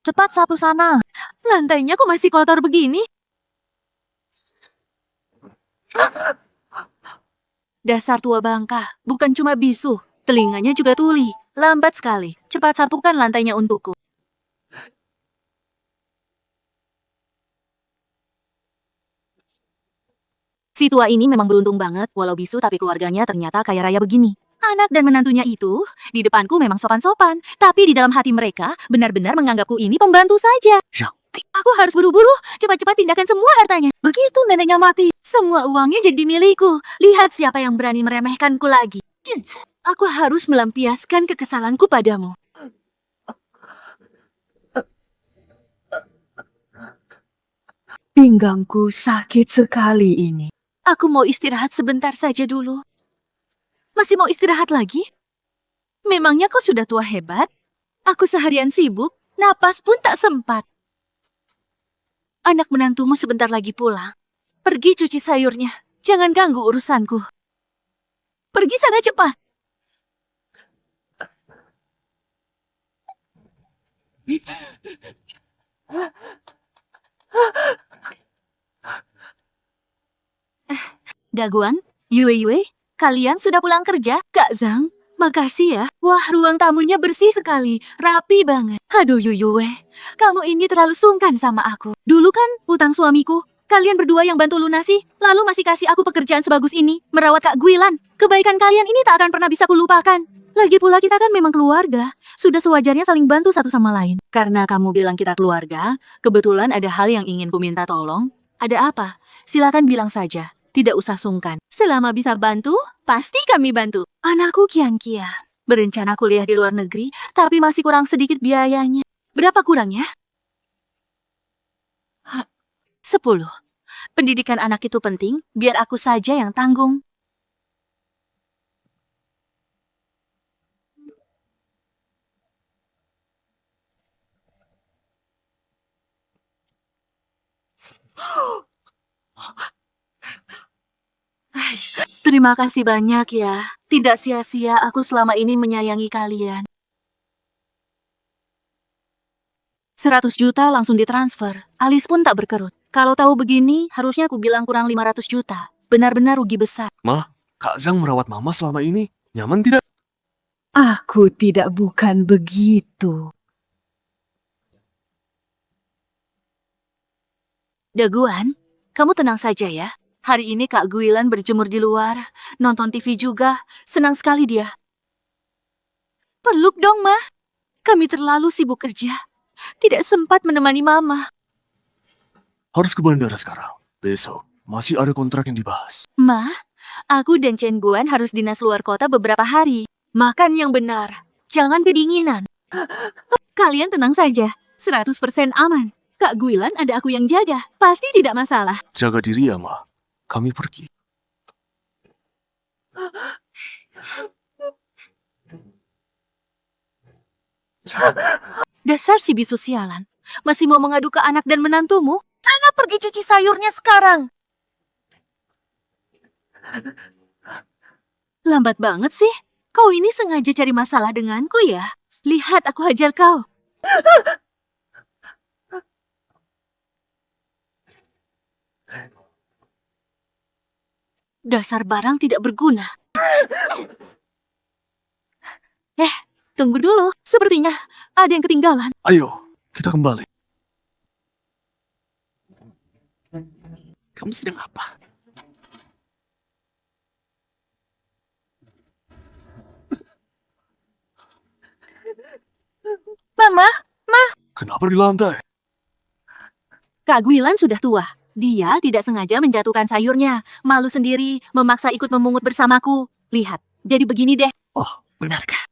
Cepat sapu sana. Lantainya kok masih kotor begini? Dasar tua bangka, bukan cuma bisu, telinganya juga tuli. Lambat sekali. Cepat sapukan lantainya untukku. Si tua ini memang beruntung banget, walau bisu tapi keluarganya ternyata kaya raya begini. Anak dan menantunya itu, di depanku memang sopan-sopan, tapi di dalam hati mereka benar-benar menganggapku ini pembantu saja. Aku harus buru-buru, cepat-cepat pindahkan semua hartanya. Begitu neneknya mati, semua uangnya jadi milikku. Lihat siapa yang berani meremehkanku lagi. Aku harus melampiaskan kekesalanku padamu. Pinggangku sakit sekali ini. Aku mau istirahat sebentar saja dulu. Masih mau istirahat lagi? Memangnya kau sudah tua hebat? Aku seharian sibuk, napas pun tak sempat. Anak menantumu sebentar lagi pulang. Pergi cuci sayurnya. Jangan ganggu urusanku. Pergi sana cepat. Daguan, Yue, kalian sudah pulang kerja? Kak Zhang, makasih ya. Wah, ruang tamunya bersih sekali, rapi banget. Aduh Yue, kamu ini terlalu sungkan sama aku. Dulu kan utang suamiku, kalian berdua yang bantu lunasi, lalu masih kasih aku pekerjaan sebagus ini, merawat Kak Guilan. Kebaikan kalian ini tak akan pernah bisa kulupakan. Lagi pula kita kan memang keluarga, sudah sewajarnya saling bantu satu sama lain. Karena kamu bilang kita keluarga, kebetulan ada hal yang ingin ku minta tolong. Ada apa? Silakan bilang saja. Tidak usah sungkan. Selama bisa bantu, pasti kami bantu. Anakku kian-kian. Berencana kuliah di luar negeri, tapi masih kurang sedikit biayanya. Berapa kurangnya? 10. Pendidikan anak itu penting, biar aku saja yang tanggung. Terima kasih banyak ya. Tidak sia-sia aku selama ini menyayangi kalian. 100 juta langsung ditransfer. Alis pun tak berkerut. Kalau tahu begini, harusnya aku bilang kurang 500 juta. Benar-benar rugi besar. Ma, Kak Zhang merawat Mama selama ini. Nyaman tidak? Aku tidak bukan begitu. Daguan, kamu tenang saja ya. Hari ini Kak Guilan berjemur di luar, nonton TV juga. Senang sekali dia. Peluk dong, Ma. Kami terlalu sibuk kerja. Tidak sempat menemani Mama. Harus ke bandara sekarang. Besok, masih ada kontrak yang dibahas. Ma, aku dan Chen Guan harus dinas luar kota beberapa hari. Makan yang benar. Jangan kedinginan. Kalian tenang saja. 100% aman. Kak Guilan ada aku yang jaga. Pasti tidak masalah. Jaga diri ya, Ma. Kami pergi. Dasar si bisu sialan. Masih mau mengadu ke anak dan menantumu? Sana pergi cuci sayurnya sekarang. Lambat banget sih. Kau ini sengaja cari masalah denganku ya? Lihat aku hajar kau. Dasar barang tidak berguna. Tunggu dulu. Sepertinya ada yang ketinggalan. Ayo, kita kembali. Kamu sedang apa? Mama, Kenapa di lantai? Kak Guilan sudah tua. Dia tidak sengaja menjatuhkan sayurnya. Malu sendiri, memaksa ikut memungut bersamaku. Lihat, jadi begini deh. Oh, benarkah?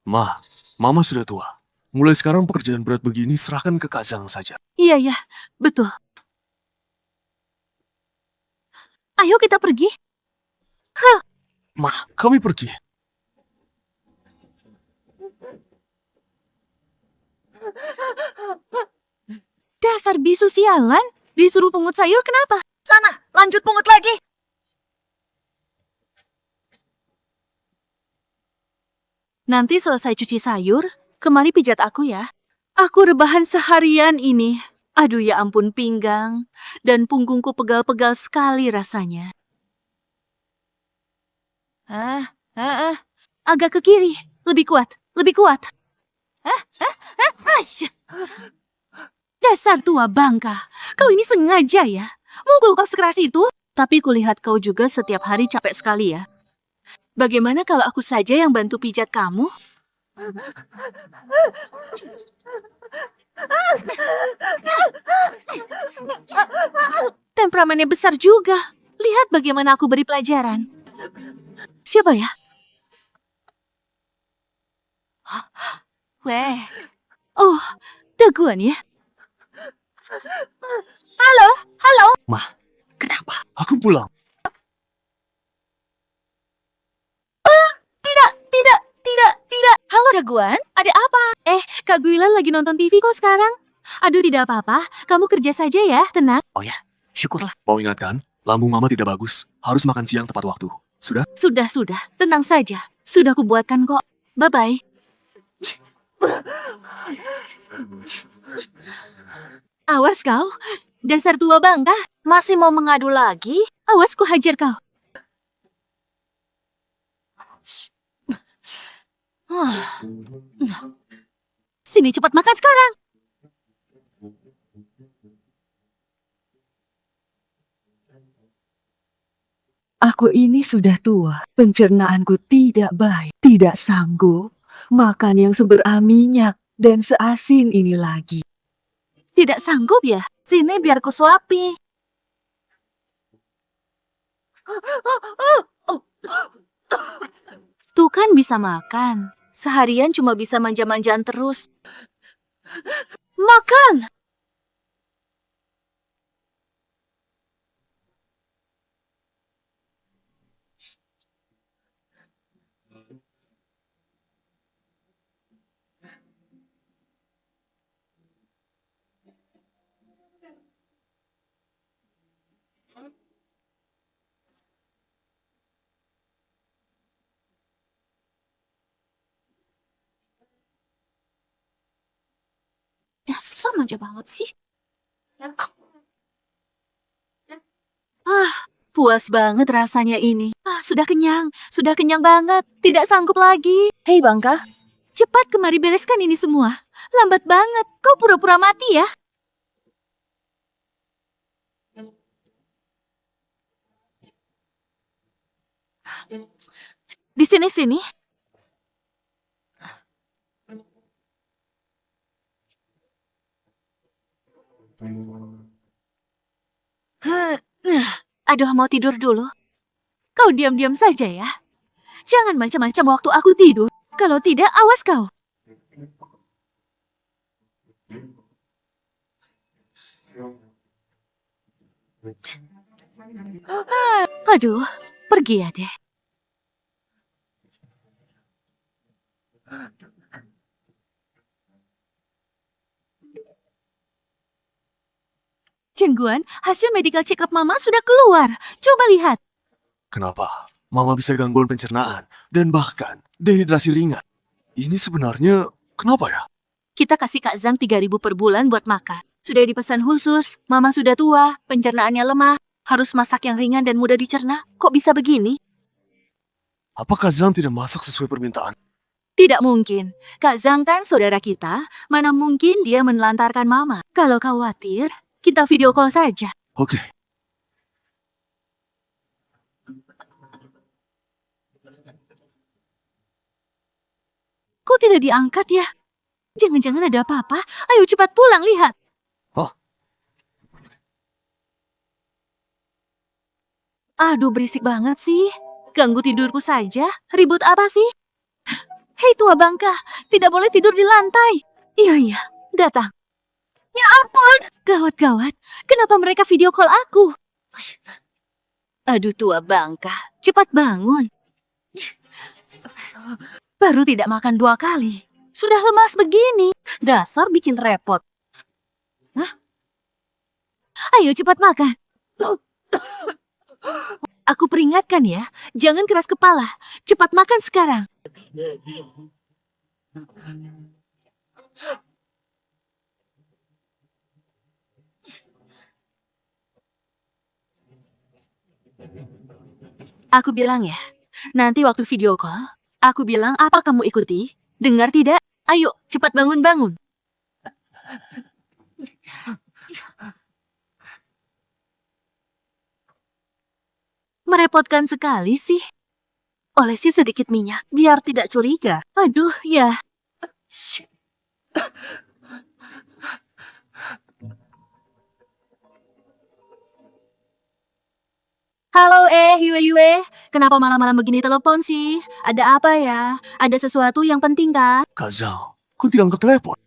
Ma, Mama sudah tua. Mulai sekarang pekerjaan berat begini serahkan ke Kak Zhang saja. Iya, betul. Ayo kita pergi. Ma, kami pergi. Dasar bisu sialan. Disuruh pungut sayur kenapa? Sana, lanjut pungut lagi. Nanti selesai cuci sayur, kemari pijat aku ya. Aku rebahan seharian ini. Aduh ya ampun pinggang. Dan punggungku pegal-pegal sekali rasanya. Agak ke kiri. Lebih kuat, lebih kuat. Dasar tua bangka. Kau ini sengaja ya. Mukul kau sekeras itu. Tapi kulihat kau juga setiap hari capek sekali ya. Bagaimana kalau aku saja yang bantu pijat kamu? Temperamennya besar juga. Lihat bagaimana aku beri pelajaran. Siapa ya? Weh. Oh, Daguan ya? Halo, halo. Ma, kenapa? Aku pulang. Tidak. Halo Daguan, ada apa? Kak Guilan lagi nonton TV kok sekarang. Aduh, tidak apa-apa. Kamu kerja saja ya, tenang. Oh ya, syukurlah. Mau ingatkan, lambung mama tidak bagus. Harus makan siang tepat waktu. Sudah? Sudah. Tenang saja. Sudah kubuatkan kok. Bye-bye. Awas kau. Dasar tua bangka. Masih mau mengadu lagi? Awas ku hajar kau. Sini cepat makan sekarang. Aku ini sudah tua. Pencernaanku tidak baik. Tidak sanggup makan yang seberminyak dan seasin ini lagi. Tidak sanggup ya? Sini biar ku suapi. Tuh kan bisa makan. Seharian cuma bisa manja-manjaan terus. Makan! Ya, sama aja banget sih. Puas banget rasanya ini. Sudah kenyang banget. Tidak sanggup lagi. Hei Bangka, cepat kemari bereskan ini semua. Lambat banget, kau pura-pura mati ya. Di sini. Aduh, mau tidur dulu. Kau diam-diam saja ya. Jangan macam-macam waktu aku tidur. Kalau tidak, awas kau. Aduh, pergi ya deh. Cengguan, hasil medical check-up Mama sudah keluar. Coba lihat. Kenapa? Mama bisa gangguan pencernaan dan bahkan dehidrasi ringan. Ini sebenarnya kenapa ya? Kita kasih Kak Zhang 3.000 per bulan buat makan. Sudah dipesan khusus, Mama sudah tua, pencernaannya lemah, harus masak yang ringan dan mudah dicerna. Kok bisa begini? Apakah Zhang tidak masak sesuai permintaan? Tidak mungkin. Kak Zhang kan saudara kita, mana mungkin dia menelantarkan Mama. Kalau khawatir, kita video call saja. Oke. Kok tidak diangkat ya? Jangan-jangan ada apa-apa. Ayo cepat pulang, lihat. Oh, Aduh, berisik banget sih. Ganggu tidurku saja. Ribut apa sih? Hei tua bangka, tidak boleh tidur di lantai. Iya, datang. Ya ampun, gawat. Kenapa mereka video call aku? Aduh tua bangka, cepat bangun. Baru tidak makan 2 kali. Sudah lemas begini. Dasar bikin repot. Hah? Ayo cepat makan. Aku peringatkan ya, jangan keras kepala. Cepat makan sekarang. Aku bilang ya, nanti waktu video call, aku bilang apa kamu ikuti? Dengar tidak? Ayo, cepat bangun-bangun. Merepotkan sekali sih. Olesi sedikit minyak, biar tidak curiga. Aduh, ya. Halo Yue Yue. Kenapa malam-malam begini telepon sih? Ada apa ya? Ada sesuatu yang penting kah? Kak Zhang, kok tidak angkat telepon?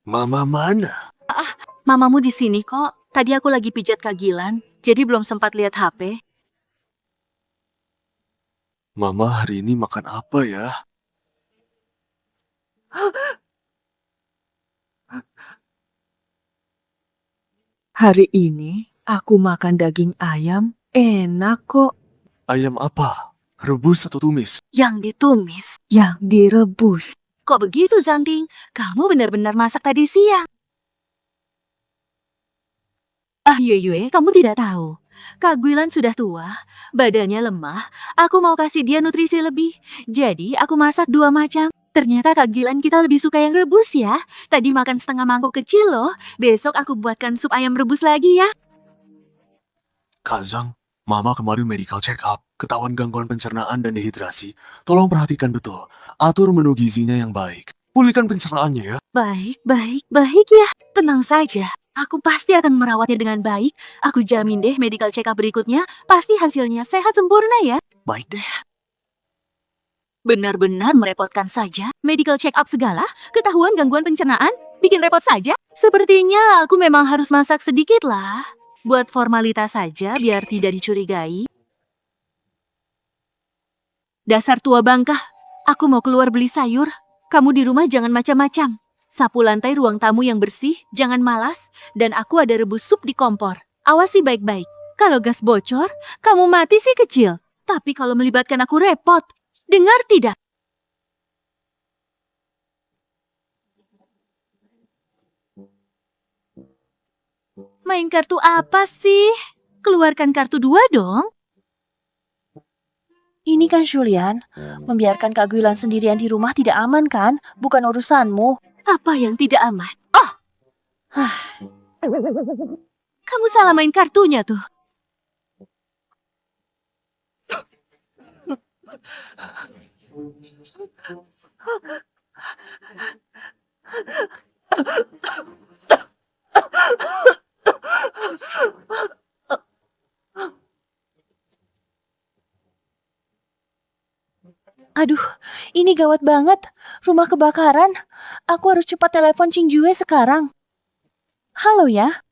Mama mana? Mamamu di sini kok. Tadi aku lagi pijat Kak Gilan, jadi belum sempat lihat HP. Mama hari ini makan apa ya? Hari ini aku makan daging ayam, enak kok. Ayam apa? Rebus atau tumis? Yang ditumis. Yang direbus. Kok begitu, Zhangting? Kamu benar-benar masak tadi siang. Ah, Yue Yue, kamu tidak tahu. Kak Guilan sudah tua, badannya lemah. Aku mau kasih dia nutrisi lebih. Jadi, aku masak 2 macam. Ternyata Kak Gilan kita lebih suka yang rebus ya. Tadi makan setengah mangkok kecil loh. Besok aku buatkan sup ayam rebus lagi ya. Kak Zhang, Mama kemarin medical check up, ketahuan gangguan pencernaan dan dehidrasi. Tolong perhatikan betul, atur menu gizinya yang baik. Pulihkan pencernaannya ya. Baik, baik, baik ya. Tenang saja. Aku pasti akan merawatnya dengan baik. Aku jamin deh medical check up berikutnya pasti hasilnya sehat sempurna ya. Baik deh. Benar-benar merepotkan saja. Medical check up segala, ketahuan gangguan pencernaan, bikin repot saja. Sepertinya aku memang harus masak sedikit lah. Buat formalitas saja biar tidak dicurigai. Dasar tua bangkah, aku mau keluar beli sayur. Kamu di rumah jangan macam-macam. Sapu lantai ruang tamu yang bersih, jangan malas. Dan aku ada rebus sup di kompor. Awasi baik-baik. Kalau gas bocor, kamu mati sih kecil. Tapi kalau melibatkan aku repot. Dengar tidak? Main kartu apa sih? Keluarkan kartu 2 dong. Ini kan Julian, membiarkan Kak Guilan sendirian di rumah tidak aman kan? Bukan urusanmu. Apa yang tidak aman? Oh! Kamu salah main kartunya tuh. Aduh, ini gawat banget. Rumah kebakaran. Aku harus cepat telepon Ching Jue sekarang. Halo ya.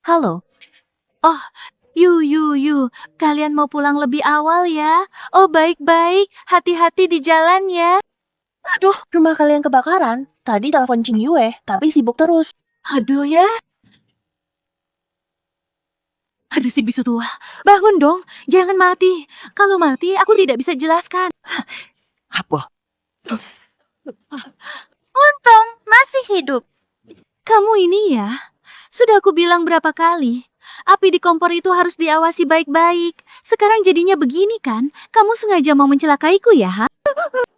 Halo. Oh, Yu. Kalian mau pulang lebih awal ya? Oh, baik-baik. Hati-hati di jalan ya. Aduh, rumah kalian kebakaran. Tadi telepon Ching Yue, tapi sibuk terus. Aduh ya. Aduh si bisu tua. Bangun dong. Jangan mati. Kalau mati, aku tidak bisa jelaskan. Apa? Untung masih hidup. Kamu ini ya. Sudah aku bilang berapa kali. Api di kompor itu harus diawasi baik-baik. Sekarang jadinya begini kan? Kamu sengaja mau mencelakaiku ya, ha?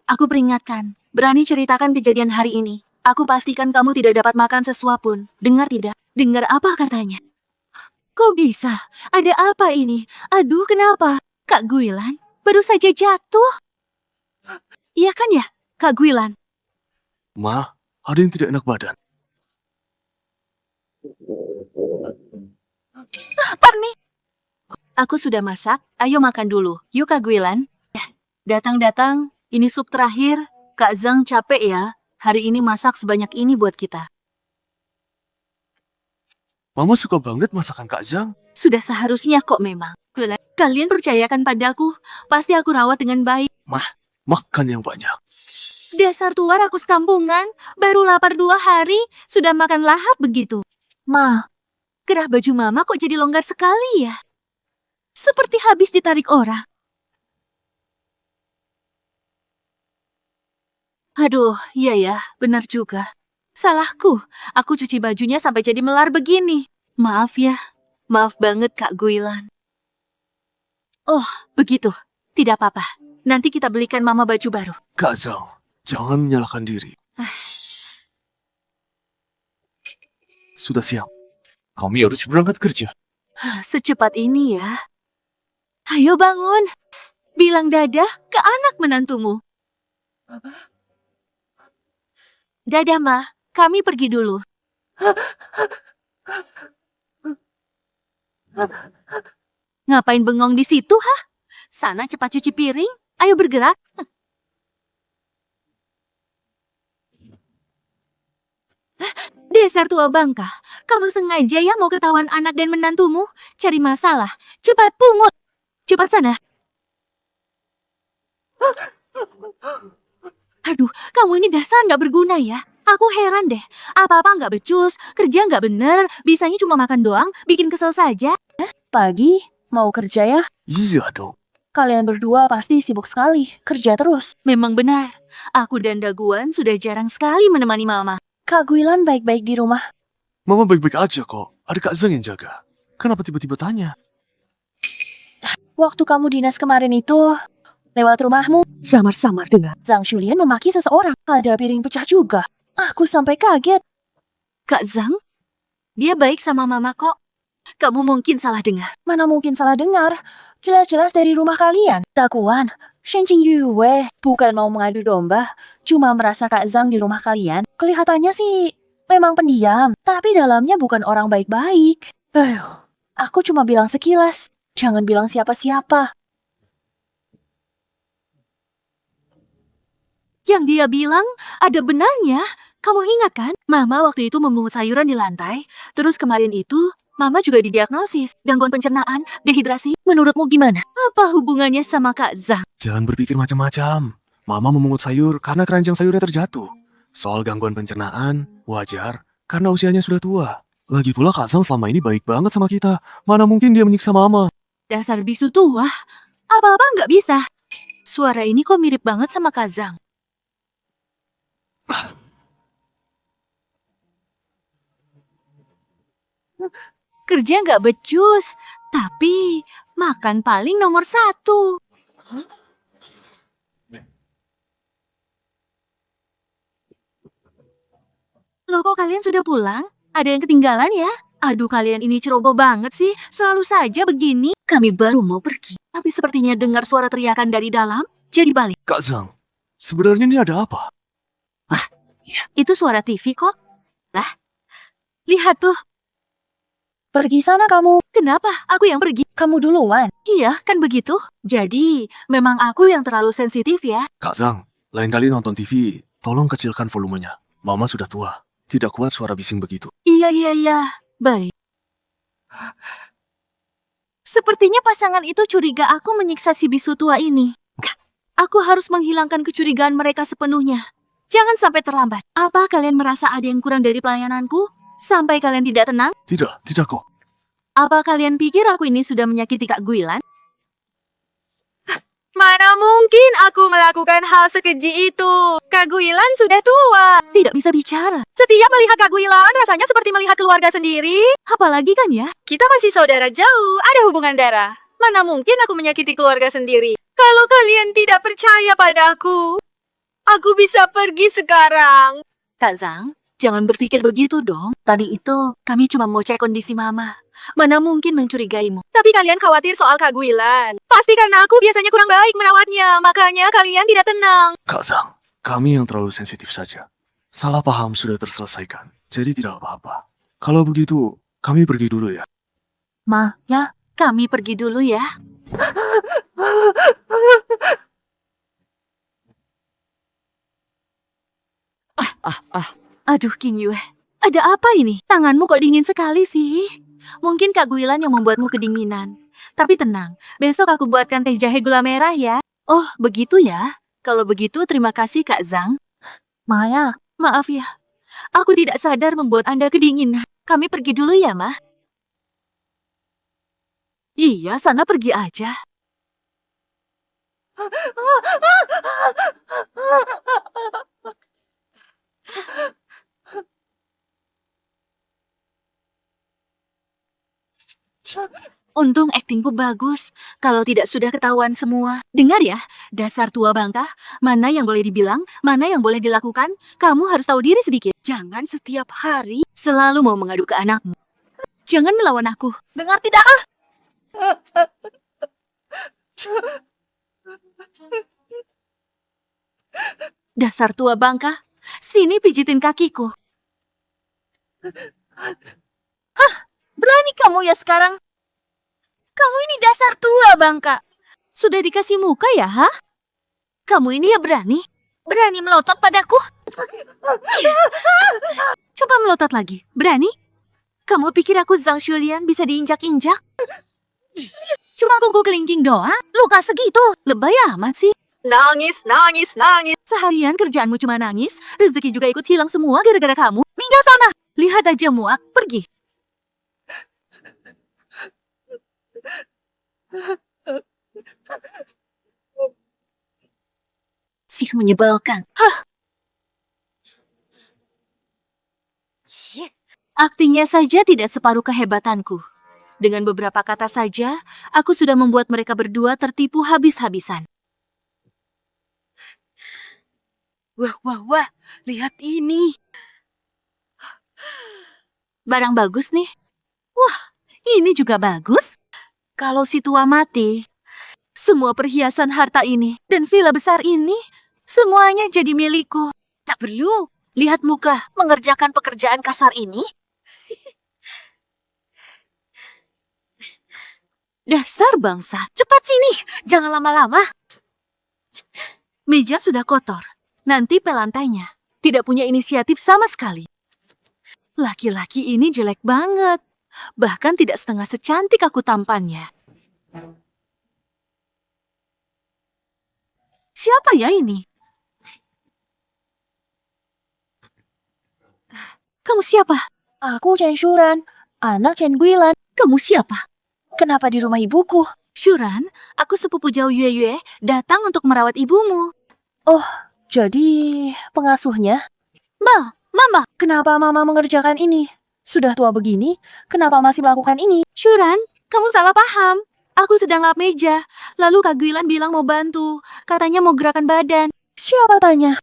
Aku peringatkan. Berani ceritakan kejadian hari ini. Aku pastikan kamu tidak dapat makan sesuap pun. Dengar tidak? Dengar apa katanya? Kok bisa? Ada apa ini? Aduh, kenapa? Kak Guilan baru saja jatuh. Iya kan ya, Kak Guilan? Ma, ada yang tidak enak badan. Parni. Aku sudah masak, ayo makan dulu. Yuk Kak Guilan. Datang-datang, ini sup terakhir. Kak Zhang capek ya. Hari ini masak sebanyak ini buat kita. Mama suka banget masakan Kak Zhang. Sudah seharusnya kok memang. Guilan, kalian percayakan padaku. Pasti aku rawat dengan baik. Makan yang banyak. Dasar tua rakus kampungan. Baru lapar 2 hari, sudah makan lahap begitu. Ma, Gerah baju mama kok jadi longgar sekali ya? Seperti habis ditarik orang. Aduh, iya ya, benar juga. Salahku, aku cuci bajunya sampai jadi melar begini. Maaf ya, maaf banget Kak Guilan. Oh, begitu. Tidak apa-apa. Nanti kita belikan Mama baju baru. Kak Zhang, jangan menyalahkan diri. Sudah siang. Kami harus berangkat kerja. Secepat ini ya. Ayo bangun. Bilang dadah ke anak menantumu. Dadah, Ma. Kami pergi dulu. Ngapain bengong di situ, ha? Sana cepat cuci piring. Ayo bergerak. Dasar tua bangka. Kamu sengaja ya mau ketahuan anak dan menantumu? Cari masalah. Cepat pungut. Cepat sana. Aduh, kamu ini dasar nggak berguna ya. Aku heran deh. Apa-apa nggak becus, kerja nggak bener, bisanya cuma makan doang, bikin kesel saja. Pagi, mau kerja ya? Iya dong. Kalian berdua pasti sibuk sekali, kerja terus. Memang benar. Aku dan Daguan sudah jarang sekali menemani Mama. Kak Guilan baik-baik di rumah. Mama baik-baik aja kok. Ada Kak Zhang yang jaga. Kenapa tiba-tiba tanya? Waktu kamu dinas kemarin itu, lewat rumahmu, Samar-samar dengar. Zhang Shulian memaki seseorang. Ada piring pecah juga. Aku sampai kaget. Kak Zhang? Dia baik sama Mama kok. Kamu mungkin salah dengar. Mana mungkin salah dengar. Jelas-jelas dari rumah kalian. Daguan, Shenjing Yue bukan mau mengadu domba, cuma merasa Kak Zhang di rumah kalian. Kelihatannya sih memang pendiam, tapi dalamnya bukan orang baik-baik. Aku cuma bilang sekilas. Jangan bilang siapa-siapa. Yang dia bilang ada benarnya. Kamu ingat kan? Mama waktu itu memungut sayuran di lantai. Terus kemarin itu, Mama juga didiagnosis gangguan pencernaan, dehidrasi. Menurutmu gimana? Apa hubungannya sama Kak Zhang? Jangan berpikir macam-macam. Mama memungut sayur karena keranjang sayurnya terjatuh. Soal gangguan pencernaan, wajar, karena usianya sudah tua. Lagi pula Kak Zhang selama ini baik banget sama kita. Mana mungkin dia menyiksa Mama. Dasar bisu tua. Apa-apa nggak bisa. Suara ini kok mirip banget sama Kak Zhang. Kerja nggak becus, tapi makan paling nomor 1. Loh, kok kalian sudah pulang? Ada yang ketinggalan ya? Aduh, kalian ini ceroboh banget sih. Selalu saja begini. Kami baru mau pergi, tapi sepertinya dengar suara teriakan dari dalam, jadi balik. Kak Zhang, sebenarnya ini ada apa? Itu suara TV kok. Lah, lihat tuh. Pergi sana kamu. Kenapa? Aku yang pergi. Kamu duluan. Iya, kan begitu. Jadi, memang aku yang terlalu sensitif ya. Kak Zhang, lain kali nonton TV, tolong kecilkan volumenya. Mama sudah tua, tidak kuat suara bising begitu. Iya. Baik. Sepertinya pasangan itu curiga aku menyiksa si bisu tua ini. Aku harus menghilangkan kecurigaan mereka sepenuhnya. Jangan sampai terlambat. Apa kalian merasa ada yang kurang dari pelayananku? Sampai kalian tidak tenang? Tidak kok. Apa kalian pikir aku ini sudah menyakiti Kak Guilan? Mana mungkin aku melakukan hal sekeji itu. Kak Guilan sudah tua. Tidak bisa bicara. Setiap melihat Kak Guilan rasanya seperti melihat keluarga sendiri. Apalagi kan ya, kita masih saudara jauh, ada hubungan darah. Mana mungkin aku menyakiti keluarga sendiri. Kalau kalian tidak percaya padaku, aku bisa pergi sekarang. Kak Zhang, jangan berpikir begitu dong. Tadi itu kami cuma mau cek kondisi Mama. Mana mungkin mencurigaimu. Tapi kalian khawatir soal Kak Guilan. Pasti karena aku biasanya kurang baik merawatnya. Makanya kalian tidak tenang. Kak Zhang, kami yang terlalu sensitif saja. Salah paham sudah terselesaikan, jadi tidak apa-apa. Kalau begitu, kami pergi dulu ya. Ma, ya, kami pergi dulu ya. Aduh, King Yue. Ada apa ini? Tanganmu kok dingin sekali sih? Mungkin Kak Guilan yang membuatmu kedinginan. Tapi tenang, besok aku buatkan teh jahe gula merah ya. Oh, begitu ya? Kalau begitu, terima kasih Kak Zhang. Maya, maaf ya. Aku tidak sadar membuat Anda kedinginan. Kami pergi dulu ya, Ma. Iya, sana pergi aja. Untung aktingku bagus. Kalau tidak sudah ketahuan semua. Dengar ya, dasar tua bangka. Mana yang boleh dibilang, mana yang boleh dilakukan. Kamu harus tahu diri sedikit. Jangan setiap hari selalu mau mengadu ke anakmu. Jangan melawan aku. Dengar tidak? Dasar tua bangka. Sini pijitin kakiku. Hah, berani kamu ya sekarang? Kamu ini dasar tua bangka. Sudah dikasih muka ya, ha? Kamu ini ya berani? Berani melotot padaku? Coba melotot lagi. Berani? Kamu pikir aku Zhang Xuelian bisa diinjak-injak? Cuma kuku kelingking doang? Luka segitu? Lebay amat sih. Nangis, nangis, nangis. Seharian kerjaanmu cuma nangis. Rezeki juga ikut hilang semua gara-gara kamu. Minggat sana. Lihat aja muak. Pergi. Sih menyebalkan. Hah. Aktingnya saja tidak separuh kehebatanku. Dengan beberapa kata saja, aku sudah membuat mereka berdua tertipu habis-habisan. Wah, wah, wah. Lihat ini. Barang bagus nih. Wah, ini juga bagus. Kalau si tua mati, semua perhiasan harta ini dan villa besar ini, semuanya jadi milikku. Tak perlu lihat muka mengerjakan pekerjaan kasar ini. Dasar bangsa, cepat sini, jangan lama-lama. Meja sudah kotor, nanti pelantainya tidak punya inisiatif sama sekali. Laki-laki ini jelek banget, bahkan tidak setengah secantik aku tampannya. Siapa ya ini? Kamu siapa? Aku Chen Shuran, anak Chen Guilan. Kamu siapa? Kenapa di rumah ibuku? Shuran, aku sepupu jauh Yue Yue, datang untuk merawat ibumu. Oh, jadi pengasuhnya? Mama, Kenapa Mama mengerjakan ini? Sudah tua begini, kenapa masih melakukan ini? Shuran, kamu salah paham. Aku sedang lap meja, lalu Kak Guilan bilang mau bantu. Katanya mau gerakan badan. Siapa tanya?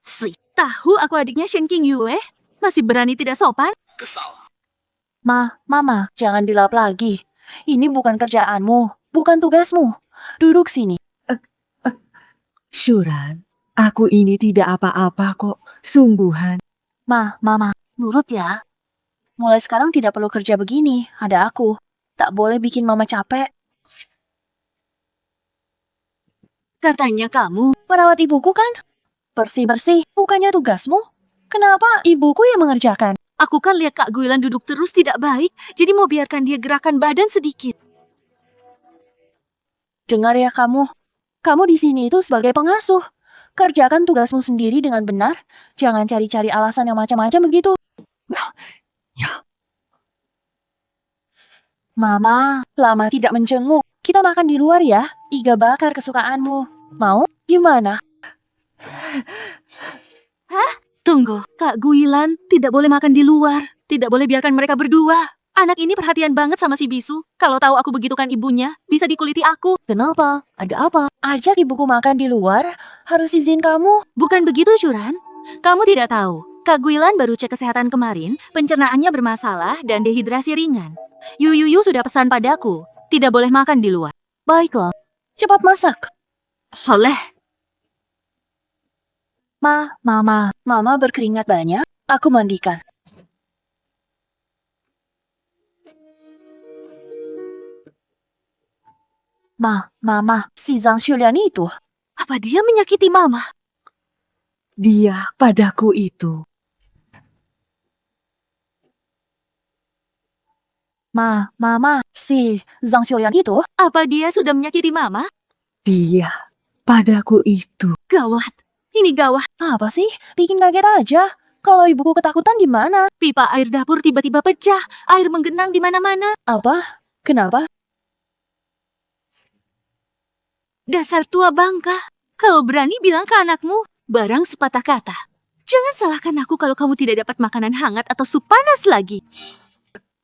Si, tahu aku adiknya Shen King Yue? Masih berani tidak sopan? Mama, jangan dilap lagi. Ini bukan kerjaanmu, bukan tugasmu. Duduk sini. Syuran, aku ini tidak apa-apa kok. Sungguhan. Mama, nurut ya. Mulai sekarang tidak perlu kerja begini, ada aku. Tak boleh bikin Mama capek. Katanya kamu. Merawat ibuku kan? Bersih-bersih, bukannya tugasmu? Kenapa ibuku yang mengerjakan? Aku kan lihat Kak Guilan duduk terus tidak baik, jadi mau biarkan dia gerakan badan sedikit. Dengar ya kamu. Kamu di sini itu sebagai pengasuh. Kerjakan tugasmu sendiri dengan benar. Jangan cari-cari alasan yang macam-macam begitu. Ya. Mama, lama tidak menjenguk. Kita makan di luar ya. Iga bakar kesukaanmu. Mau? Gimana? Tunggu, Kak Guilan tidak boleh makan di luar. Tidak boleh biarkan mereka berdua. Anak ini perhatian banget sama si bisu. Kalau tahu aku begitukan ibunya, bisa dikuliti aku. Kenapa? Ada apa? Ajak ibuku makan di luar. Harus izin kamu. Bukan begitu, Shuran. Kamu tidak tahu. Kak Guilan baru cek kesehatan kemarin, pencernaannya bermasalah dan dehidrasi ringan. Yuyu sudah pesan padaku, tidak boleh makan di luar. Baiklah. Cepat masak. Soleh. Mama berkeringat banyak. Aku mandikan. Mama, si Zhang Xuelian itu. Apa dia menyakiti Mama? Dia padaku itu. Mama, si Zhang Xuelian itu. Apa dia sudah menyakiti Mama? Dia padaku itu. Gawat. Ini gawat. Apa sih? Bikin kaget aja. Kalau ibuku ketakutan gimana? Pipa air dapur tiba-tiba pecah. Air menggenang di mana-mana. Apa? Kenapa? Dasar tua bangka. Kau berani bilang ke anakmu barang sepatah kata. Jangan salahkan aku kalau kamu tidak dapat makanan hangat atau sup panas lagi.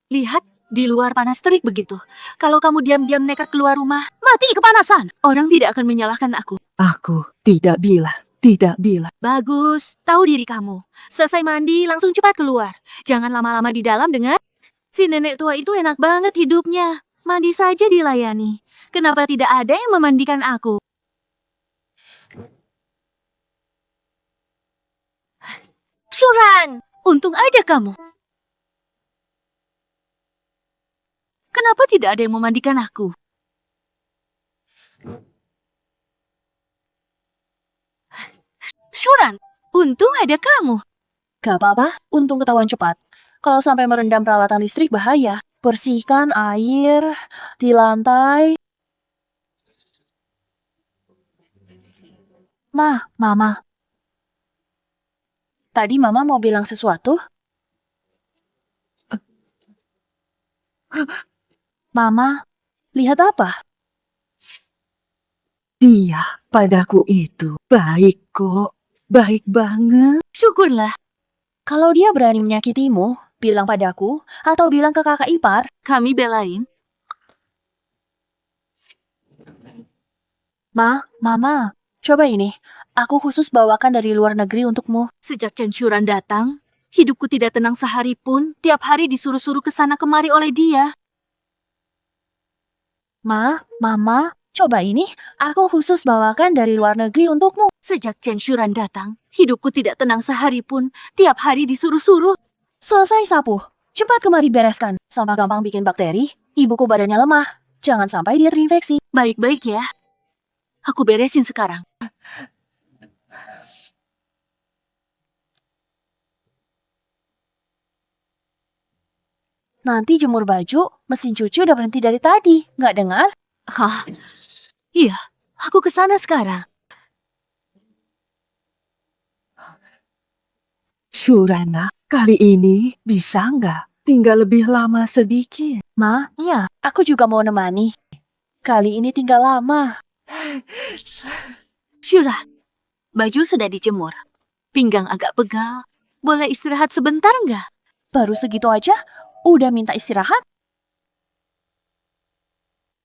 Lihat, di luar panas terik begitu. Kalau kamu diam-diam nekat keluar rumah, mati kepanasan. Orang tidak akan menyalahkan aku. Aku tidak bilang. Bagus, tahu diri kamu. Selesai mandi, langsung cepat keluar. Jangan lama-lama di dalam dengar. Si nenek tua itu enak banget hidupnya. Mandi saja dilayani. Kenapa tidak ada yang memandikan aku? Syuran, untung ada kamu. Kenapa tidak ada yang memandikan aku? Syuran, untung ada kamu. Gak apa-apa, untung ketahuan cepat. Kalau sampai merendam peralatan listrik bahaya. Bersihkan air di lantai. Mama. Tadi Mama mau bilang sesuatu? Mama, Lihat apa? Dia padaku itu baik kok. Baik banget. syukurlah. Kalau dia berani menyakitimu, bilang padaku, atau bilang ke kakak ipar. Kami belain. Mama, Coba ini, aku khusus bawakan dari luar negeri untukmu. sejak Chen Syuran datang, hidupku tidak tenang sehari pun. Tiap hari disuruh-suruh ke sana kemari oleh dia. Mama, Coba ini, aku khusus bawakan dari luar negeri untukmu. sejak Chen Syuran datang, hidupku tidak tenang sehari pun. Tiap hari disuruh-suruh. Selesai sapu. Cepat kemari bereskan. Sampah gampang bikin bakteri. Ibuku badannya lemah. Jangan sampai dia terinfeksi. Baik-baik ya. Aku beresin sekarang. Nanti jemur baju, mesin cuci udah berhenti dari tadi. Nggak dengar? Hah? Iya, aku ke sana sekarang. Syurana, kali ini bisa nggak tinggal lebih lama sedikit? Iya. Aku juga mau nemani. Kali ini tinggal lama. Syuran, baju sudah dijemur. Pinggang agak pegal. Boleh istirahat sebentar nggak? Baru segitu aja, udah minta istirahat?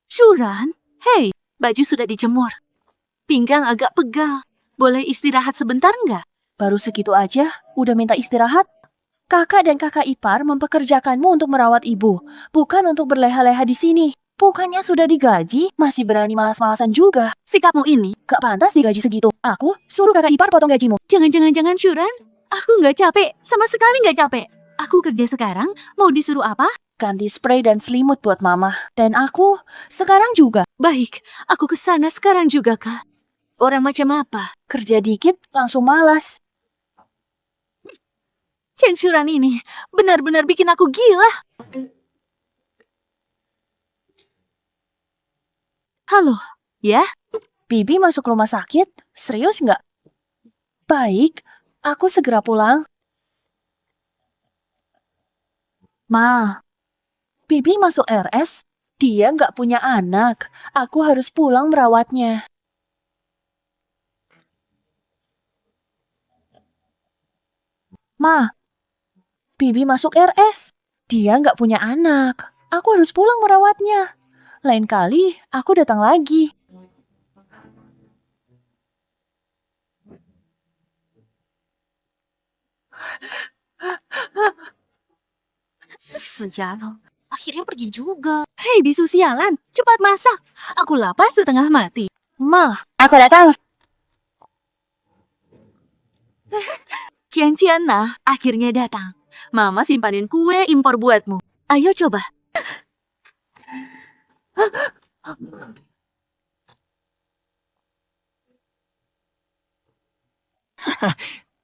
Syuran, hei, baju sudah dijemur. Pinggang agak pegal. Boleh istirahat sebentar nggak? Baru segitu aja, udah minta istirahat? Kakak dan kakak ipar mempekerjakanmu untuk merawat ibu, bukan untuk berleha-leha di sini. Bukannya sudah digaji, masih berani malas-malasan juga. Sikapmu ini, Gak pantas digaji segitu. Aku suruh kakak ipar potong gajimu. jangan Syuran. Aku nggak capek, sama sekali nggak capek. Aku kerja sekarang, mau disuruh apa? Ganti spray dan selimut buat mama. Dan aku, sekarang juga. Baik, aku ke sana sekarang juga, Kak. Orang macam apa? Kerja dikit, langsung malas. Chen Syuran ini benar-benar bikin aku gila. Halo, ya? Bibi masuk rumah sakit? Serius nggak? Baik, aku segera pulang. Bibi masuk RS? Dia nggak punya anak. Aku harus pulang merawatnya. Bibi masuk RS. Dia nggak punya anak. Aku harus pulang merawatnya. Lain kali, aku datang lagi. Sejatuh. Akhirnya pergi juga. Hei, bisu sialan, cepat masak. Aku lapar setengah mati. Aku datang. Cian-cian nah, akhirnya datang. Mama simpanin kue impor buatmu. Ayo coba.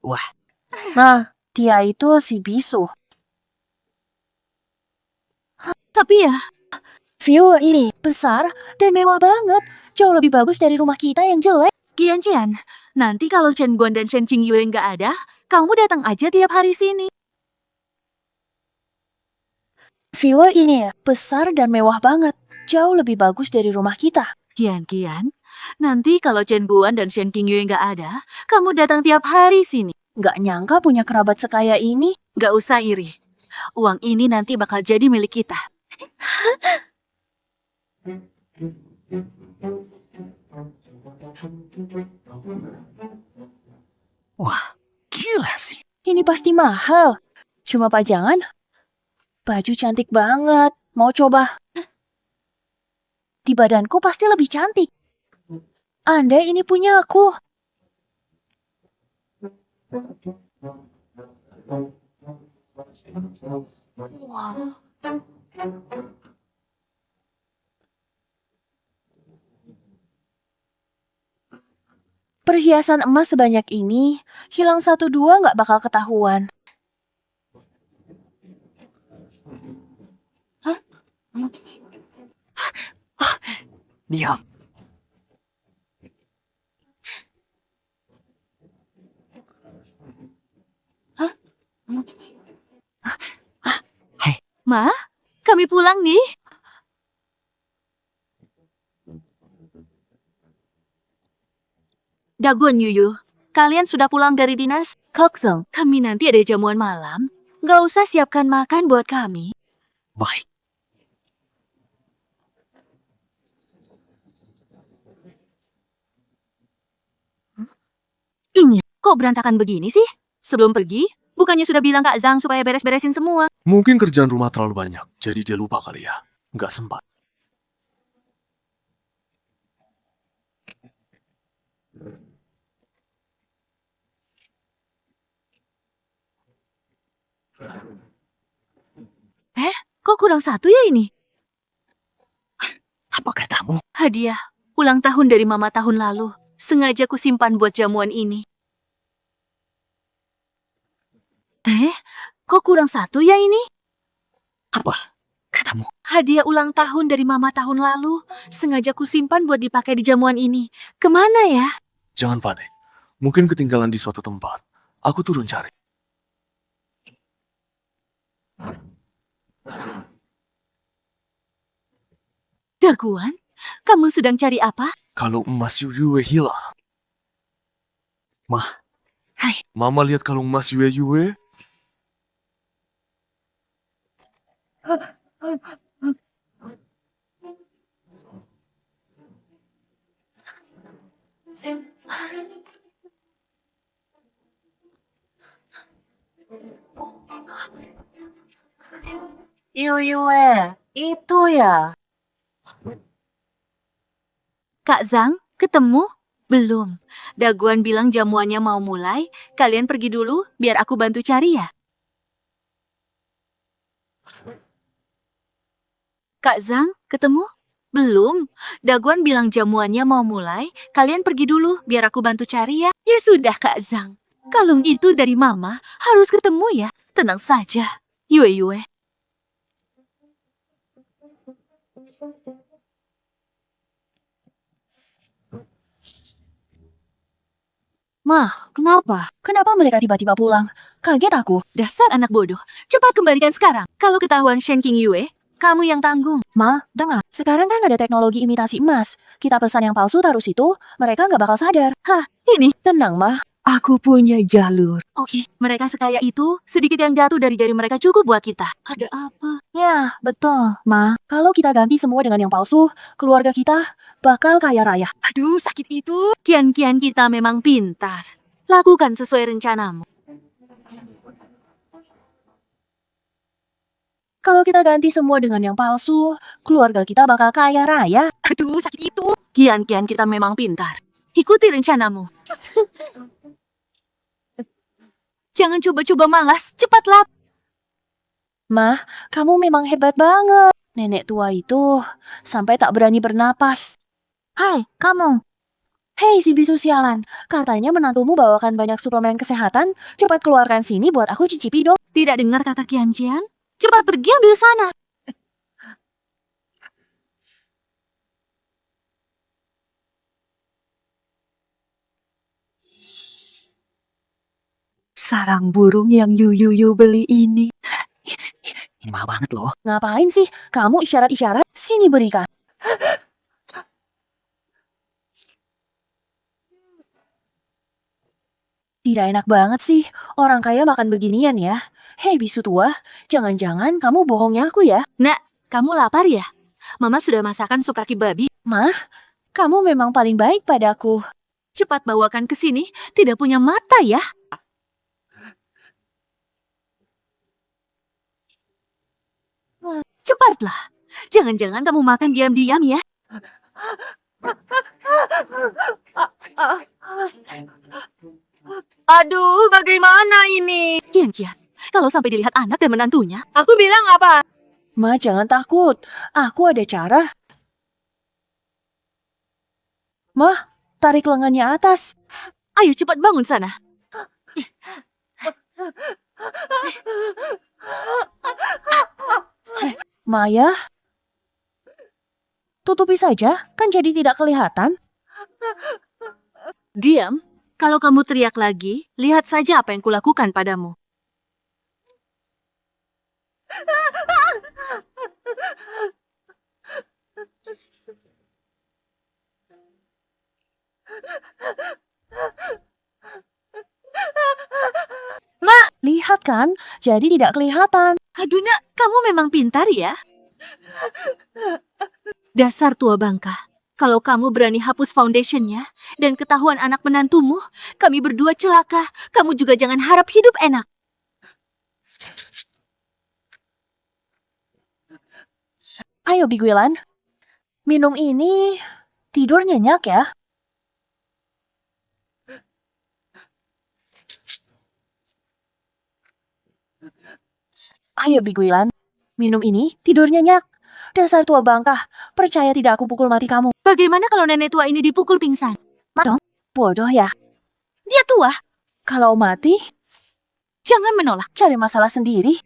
Wah, Dia itu si bisu. Tapi ya, View ini besar dan mewah banget. Jauh lebih bagus dari rumah kita yang jelek. Cian, nanti kalau Chen Guan dan Shen Qingyue nggak ada, kamu datang aja tiap hari sini. View ini besar dan mewah banget. Jauh lebih bagus dari rumah kita. Kian, Nanti kalau Chen Guan dan Shen Qingyue nggak ada, kamu datang tiap hari sini. Nggak nyangka punya kerabat sekaya ini. Nggak usah iri. Uang ini nanti bakal jadi milik kita. Gila sih. Ini pasti mahal. Cuma pajangan. Baju cantik banget. Mau coba? Di badanku pasti lebih cantik. Andai ini punya aku. Perhiasan emas sebanyak ini, hilang 1-2 nggak bakal ketahuan. Diam. Ma, kami pulang nih. Daguan Yuyu, kalian sudah pulang dari dinas? Kokzong, kami nanti ada jamuan malam. Nggak usah siapkan makan buat kami. Baik. Ini, kok berantakan begini sih? Sebelum pergi, bukannya sudah bilang Kak Zhang supaya beres-beresin semua? Mungkin kerjaan rumah terlalu banyak, jadi dia lupa kali ya. Nggak sempat. Kok kurang satu ya ini? Apa katamu? Hadiah, ulang tahun dari mama tahun lalu. Sengaja ku simpan buat jamuan ini. Kok kurang satu ya ini? Apa katamu? Hadiah ulang tahun dari mama tahun lalu. Sengaja ku simpan buat dipakai di jamuan ini. Kemana ya? Jangan panik. Mungkin ketinggalan di suatu tempat. Aku turun cari. Daguan, kamu sedang cari apa? Kalau emas Yue hilang. Mah. Hai. Mama lihat kalung emas Yue. Yue, itu ya. Kak Zhang, ketemu? Belum. Daguan bilang jamuannya mau mulai. Kalian pergi dulu, biar aku bantu cari ya. Kak Zhang, ketemu? Belum. Daguan bilang jamuannya mau mulai. Kalian pergi dulu, biar aku bantu cari ya. Ya sudah, Kak Zhang. Kalung itu dari Mama, harus ketemu ya. Tenang saja. Yue. Ma, kenapa? Kenapa mereka tiba-tiba pulang? Kaget aku. Dasar anak bodoh. Cepat kembalikan sekarang. Kalau ketahuan Shen Qingyue, kamu yang tanggung. Ma, dengar. Sekarang kan ada teknologi imitasi emas. Kita pesan yang palsu taruh situ, mereka nggak bakal sadar. Hah, ini. Tenang, Ma. Aku punya jalur. Oke, mereka sekaya itu, sedikit yang jatuh dari jari mereka cukup buat kita. Ada apa? Ya, betul. Ma, kalau kita ganti semua dengan yang palsu, keluarga kita bakal kaya raya. Aduh, sakit itu. Kian-kian kita memang pintar. Lakukan sesuai rencanamu. Kalau kita ganti semua dengan yang palsu, keluarga kita bakal kaya raya. Aduh, sakit itu. Kian-kian kita memang pintar. Ikuti rencanamu. Jangan coba-coba malas, cepatlah. Ma, kamu memang hebat banget. Nenek tua itu sampai tak berani bernapas. Hai, kamu. Hei si bisu sialan, katanya menantumu bawakan banyak suplemen kesehatan. Cepat keluarkan sini buat aku cicipi dong. Tidak dengar kata Kian-Cian? Cepat pergi ambil sana. Sarang burung yang Yuyu beli ini. Ini mahal banget loh. Ngapain sih? Kamu isyarat-isyarat? Sini berikan. Tidak enak banget sih, orang kaya makan beginian ya. Hei bisu tua, jangan-jangan kamu bohongnya aku ya? Nak, kamu lapar ya? Mama sudah masakan sup kaki babi. Mah, kamu memang paling baik padaku. Cepat bawakan ke sini, tidak punya mata ya? Cepatlah. Jangan-jangan kamu makan diam-diam ya? Aduh, bagaimana ini? Kian, kalau sampai dilihat anak dan menantunya, aku bilang apa? Ma, jangan takut. Aku ada cara. Mah, tarik lengannya atas. Ayo cepat bangun sana. Maya, tutupi saja, kan jadi tidak kelihatan. Diam. Kalau kamu teriak lagi, lihat saja apa yang kulakukan padamu. Lihat kan, jadi tidak kelihatan. Aduh nak, kamu memang pintar ya? Dasar tua bangka. Kalau kamu berani hapus foundationnya dan ketahuan anak menantumu, kami berdua celaka. Kamu juga jangan harap hidup enak. Ayo Biguilan, minum ini tidur nyenyak ya. Ayo Biguilan, minum ini tidur nyenyak. Dasar tua bangka, percaya tidak aku pukul mati kamu. Bagaimana kalau nenek tua ini dipukul pingsan? Bodoh ya, Dia tua, kalau mati jangan menolak. cari masalah sendiri.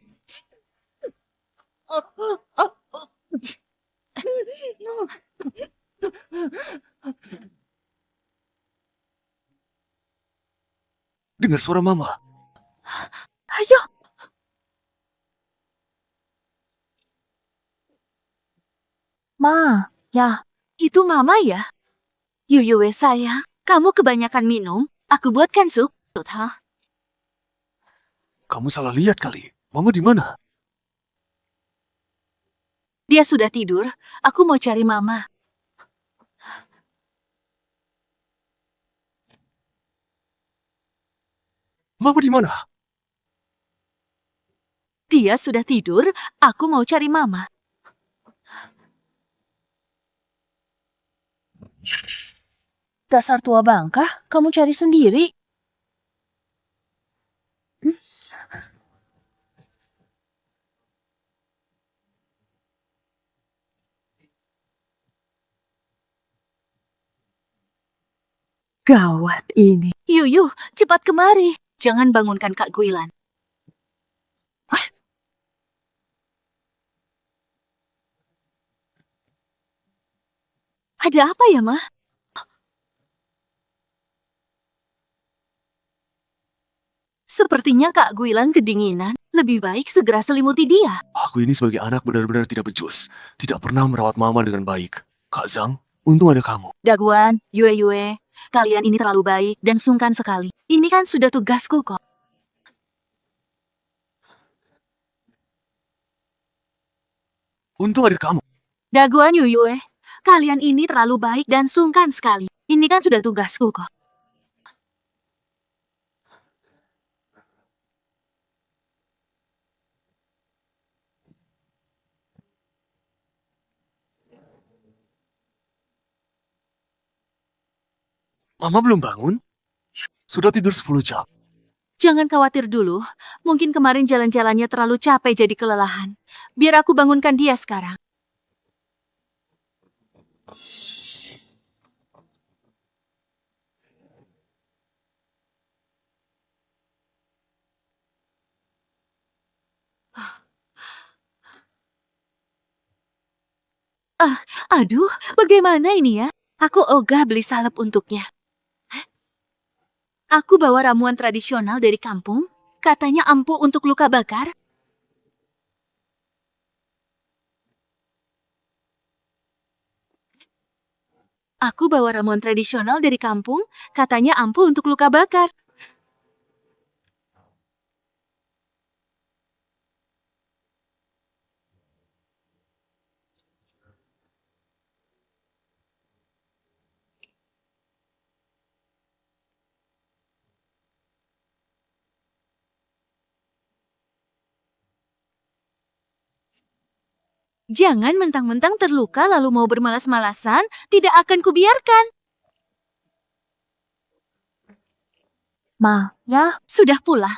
Dengar suara mama. Ayo, Ma, ya, itu mama ya? Yuyue sayang, kamu kebanyakan minum. Aku buatkan sup. Hah? Kamu salah lihat kali. Mama di mana? Dia sudah tidur. Aku mau cari mama. Mama di mana? Dia sudah tidur. Aku mau cari mama. dasar tua bangka, kamu cari sendiri. Gawat ini. Yuyu, cepat kemari. Jangan bangunkan Kak Guilan. Ada apa ya, Ma? Sepertinya Kak Guilan kedinginan. Lebih baik segera selimuti dia. Aku ini sebagai anak benar-benar tidak becus. Tidak pernah merawat mama dengan baik. Kak Zhang, untung ada kamu. Daguan, Yue, kalian ini terlalu baik dan sungkan sekali. Ini kan sudah tugasku kok. Untung ada kamu. Daguan, Yue, kalian ini terlalu baik dan sungkan sekali. Ini kan sudah tugasku kok. Mama belum bangun? Sudah tidur 10 jam. Jangan khawatir dulu. Mungkin kemarin jalan-jalannya terlalu capek jadi kelelahan. Biar aku bangunkan dia sekarang. Aduh, bagaimana ini ya? Aku ogah beli salep untuknya. Aku bawa ramuan tradisional dari kampung. Katanya ampuh untuk luka bakar. Aku bawa ramuan tradisional dari kampung. Katanya ampuh untuk luka bakar. Jangan mentang-mentang terluka lalu mau bermalas-malasan, tidak akan kubiarkan. Ma, ya, Sudah pula.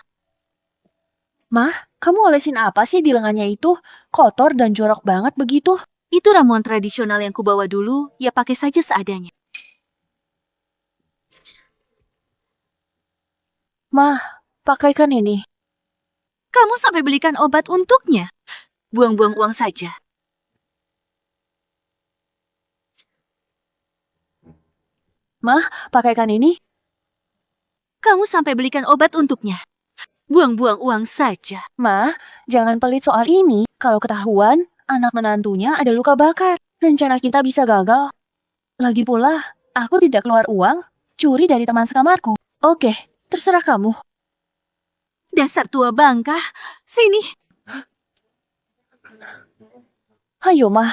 kamu olesin apa sih di lengannya itu? Kotor dan jorok banget begitu. Itu ramuan tradisional yang kubawa dulu, ya pakai saja seadanya. Ma, pakaikan ini. Kamu sampai belikan obat untuknya. Buang-buang uang saja. Pakaikan ini. Kamu sampai belikan obat untuknya. Buang-buang uang saja. Ma, jangan pelit soal ini. Kalau ketahuan, anak menantunya ada luka bakar. Rencana kita bisa gagal. Lagi pula, aku tidak keluar uang, curi dari teman sekamarku. Oke, terserah kamu. Dasar tua bangka. Sini. Hayo, Ma.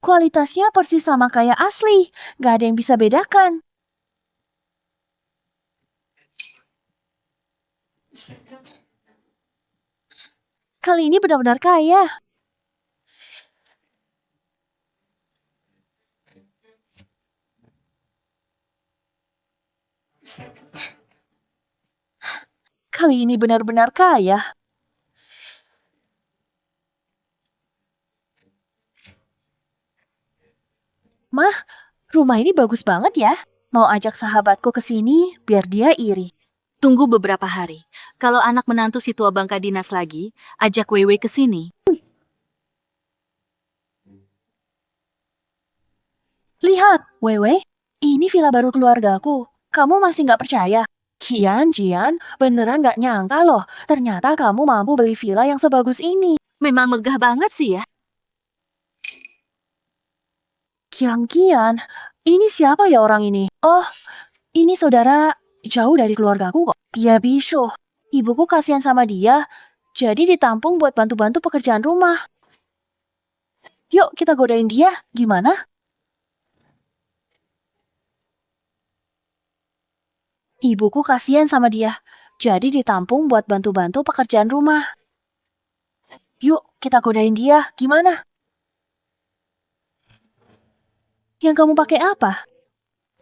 Kualitasnya persis sama kayak asli. Gak ada yang bisa bedakan. Kali ini benar-benar kaya. Kali ini benar-benar kaya. Mah, rumah ini bagus banget ya. Mau ajak sahabatku ke sini biar dia iri. Tunggu beberapa hari. Kalau anak menantu si tua bangka dinas lagi, ajak Wewe ke sini. Lihat, Wewe, ini villa baru keluargaku. Kamu masih nggak percaya? Jian, beneran nggak nyangka loh. Ternyata kamu mampu beli villa yang sebagus ini. Memang megah banget sih ya. Kian, ini siapa ya orang ini? Oh, ini saudara jauh dari keluargaku kok. Dia bisu. Ibuku kasihan sama dia, jadi ditampung buat bantu-bantu pekerjaan rumah. Yuk kita godain dia, gimana? Ibuku kasihan sama dia, jadi ditampung buat bantu-bantu pekerjaan rumah. Yuk kita godain dia, gimana? Yang kamu pakai apa?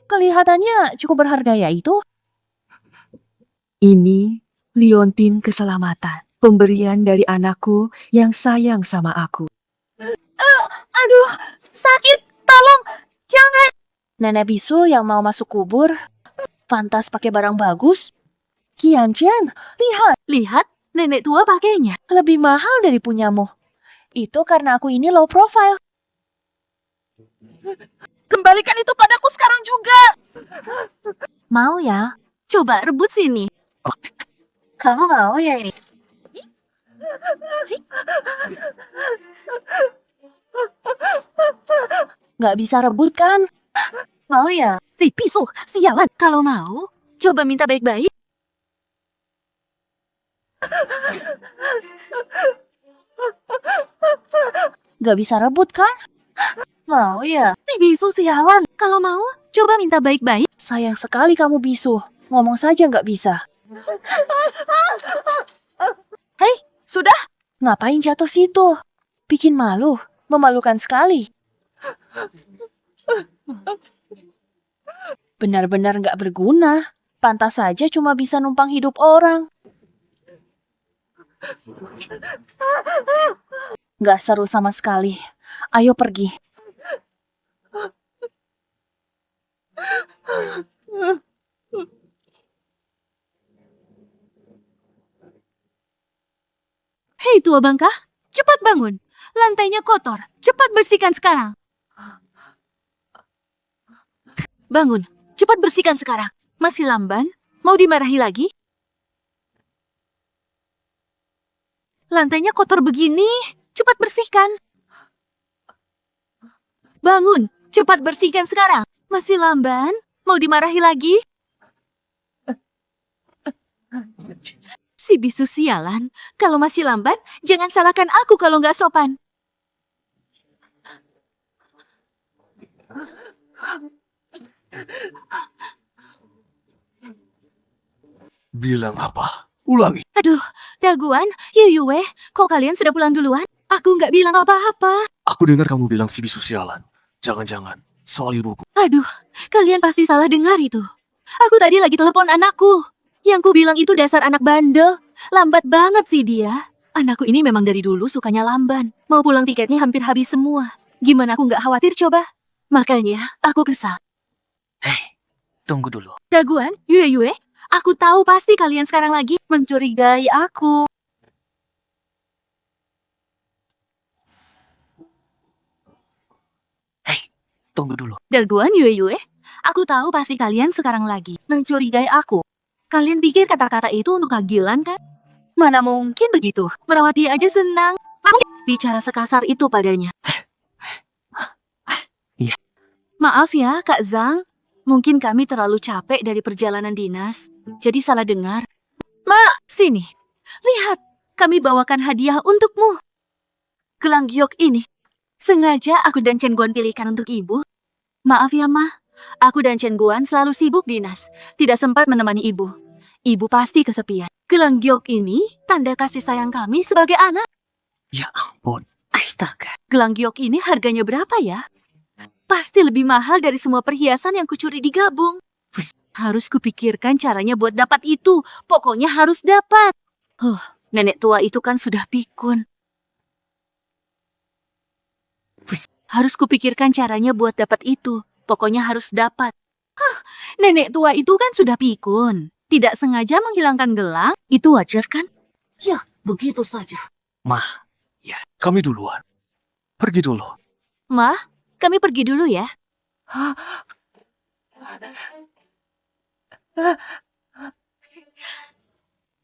Kelihatannya cukup berharga ya itu. Ini liontin keselamatan. Pemberian dari anakku yang sayang sama aku. Aduh, sakit. Tolong, jangan. Nenek bisu yang mau masuk kubur, pantas pakai barang bagus. Kian, lihat, Lihat, nenek tua pakainya. lebih mahal dari punyamu. Itu karena aku ini low profile. Kembalikan itu padaku sekarang juga. Mau ya? Coba rebut sini. Kamu mau ya ini? Nggak bisa rebut kan? Mau ya? Si pisu, sialan. Kalau mau, coba minta baik-baik. Nggak bisa rebut kan? Mau ya? Si bisu sialan. Kalau mau, coba minta baik-baik. Sayang sekali kamu bisu. Ngomong saja nggak bisa. Hei, sudah? Ngapain jatuh situ? Bikin malu. Memalukan sekali. Benar-benar nggak berguna. Pantas saja cuma bisa numpang hidup orang. Nggak seru sama sekali. Ayo pergi. Hei tua bangka, cepat bangun. Lantainya kotor. Cepat bersihkan sekarang. Bangun, cepat bersihkan sekarang. Masih lamban? Mau dimarahi lagi? Lantainya kotor begini. Cepat bersihkan. Bangun, cepat bersihkan sekarang. Masih lamban? Mau dimarahi lagi? Si bisu sialan. Kalau masih lamban, jangan salahkan aku kalau nggak sopan. Bilang apa? Ulangi. Aduh, Daguan, Yuyue, kok kalian sudah pulang duluan? Aku nggak bilang apa-apa. Aku dengar kamu bilang si bisu sialan. Jangan-jangan soal ibuku. Aduh, kalian pasti salah dengar itu. Aku tadi lagi telepon anakku. Yang ku bilang itu dasar anak bandel. Lambat banget sih dia. Anakku ini memang dari dulu sukanya lamban. Mau pulang tiketnya hampir habis semua. Gimana aku nggak khawatir coba? Makanya aku kesal. Tunggu dulu. Daguan, Yue, aku tahu pasti kalian sekarang lagi mencurigai aku. Tunggu dulu. Daguan, Yue, aku tahu pasti kalian sekarang lagi mencurigai aku. Kalian pikir kata-kata itu untuk Gilan kan? Mana mungkin begitu. Merawat dia aja senang. Bicara sekasar itu padanya. Iya. Maaf ya, Kak Zhang. Mungkin kami terlalu capek dari perjalanan dinas. Jadi salah dengar. Sini. Lihat, kami bawakan hadiah untukmu. Gelang giok ini. Sengaja aku dan Chen Guan pilihkan untuk ibu. Maaf ya, Ma. Aku dan Chen Guan selalu sibuk dinas. Tidak sempat menemani ibu. Ibu pasti kesepian. Gelang giok ini tanda kasih sayang kami sebagai anak. Ya ampun. Astaga. Gelang giok ini harganya berapa ya? Pasti lebih mahal dari semua perhiasan yang kucuri di Gabung. Harus kupikirkan caranya buat dapat itu. Pokoknya harus dapat. Nenek tua itu kan sudah pikun. Harus kupikirkan caranya buat dapat itu. Pokoknya harus dapat. Nenek tua itu kan sudah pikun. Tidak sengaja menghilangkan gelang. Itu wajar kan? Ya, begitu saja. Mah, Kami duluan. Pergi dulu. Ma, kami pergi dulu ya.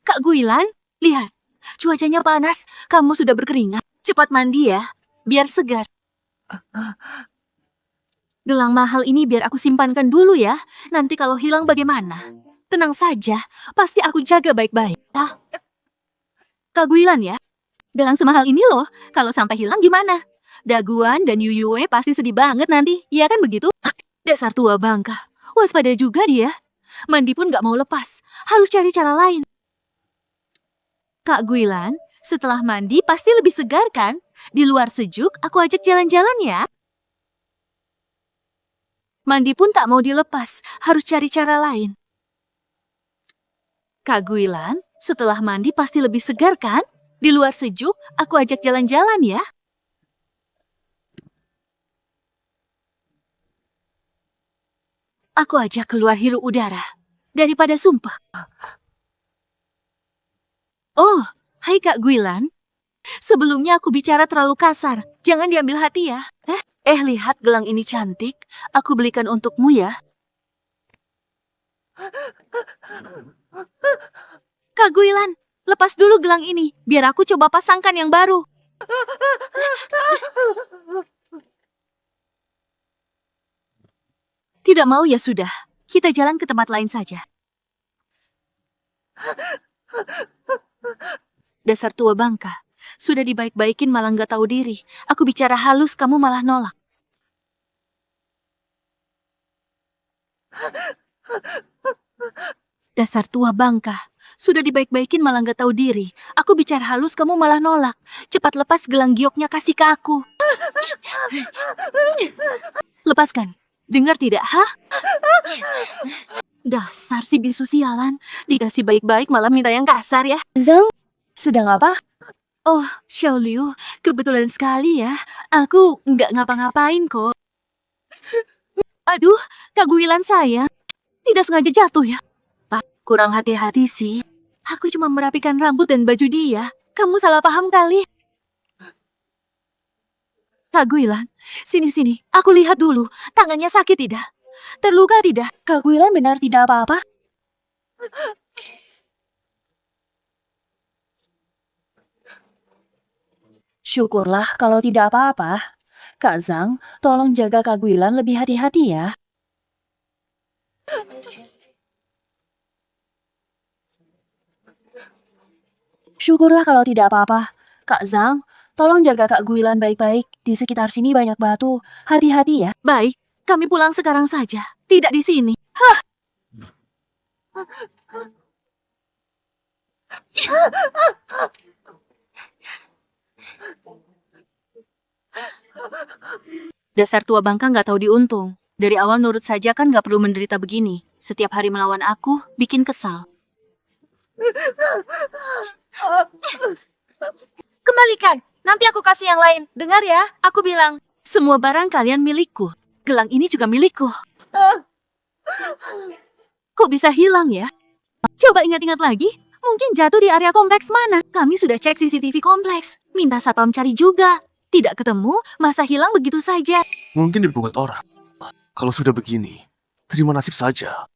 Kak Guilan, lihat. Cuacanya panas. Kamu sudah berkeringat. Cepat mandi ya. Biar segar. Gelang mahal ini biar aku simpankan dulu ya. Nanti kalau hilang bagaimana? Tenang saja. Pasti aku jaga baik-baik. Kak Guilan ya. Gelang semahal ini loh. Kalau sampai hilang gimana? Daguan dan Yuyue pasti sedih banget nanti. Iya kan begitu? Dasar tua bangka. Waspada juga dia. Mandi pun gak mau lepas. Harus cari cara lain. Kak Guilan, setelah mandi pasti lebih segar kan? Di luar sejuk, aku ajak jalan-jalan ya. Mandi pun tak mau dilepas. Harus cari cara lain. Kak Guilan, setelah mandi pasti lebih segar kan? Di luar sejuk, aku ajak jalan-jalan ya. Aku ajak keluar hirup udara. Daripada sumpah. Oh, hai Kak Guilan. Sebelumnya aku bicara terlalu kasar. Jangan diambil hati ya. Lihat gelang ini cantik. Aku belikan untukmu ya. Kak Guilan, lepas dulu gelang ini. Biar aku coba pasangkan yang baru. Tidak mau ya sudah. Kita jalan ke tempat lain saja. Dasar tua bangka. Sudah dibaik-baikin malah nggak tahu diri. Aku bicara halus, kamu malah nolak. Dasar tua bangka. Sudah dibaik-baikin malah nggak tahu diri. Aku bicara halus, kamu malah nolak. Cepat lepas gelang gioknya, kasih ke aku. Lepaskan. Dengar tidak, hah? Dasar si bisu sialan. Dikasih baik-baik malah minta yang kasar ya. Zhang, sedang apa? Oh, Xiaoliu, kebetulan sekali ya. Aku nggak ngapa-ngapain kok. Aduh, Kak Guilan sayang. Tidak sengaja jatuh ya. Pak, kurang hati-hati sih. Aku cuma merapikan rambut dan baju dia. Kamu salah paham kali. Kak Guilan, sini-sini. Aku lihat dulu. Tangannya sakit tidak? Terluka tidak? Kak Guilan benar tidak apa-apa? Syukurlah kalau tidak apa-apa. Kak Zhang, tolong jaga Kak Guilan lebih hati-hati ya. Syukurlah kalau tidak apa-apa. Kak Zhang, tolong jaga Kak Guilan baik-baik. Di sekitar sini banyak batu. Hati-hati ya. Baik, kami pulang sekarang saja. Tidak di sini. Dasar tua bangka nggak tahu diuntung. Dari awal nurut saja kan nggak perlu menderita begini. Setiap hari melawan aku, bikin kesal. Kembalikan, nanti aku kasih yang lain. Dengar ya, aku bilang, semua barang kalian milikku. Gelang ini juga milikku. Kok bisa hilang ya? Coba ingat-ingat lagi, mungkin jatuh di area kompleks mana. Kami sudah cek CCTV kompleks. Minta satpam cari juga. Tidak ketemu, masa hilang begitu saja. Mungkin dipungut orang. Kalau sudah begini, terima nasib saja.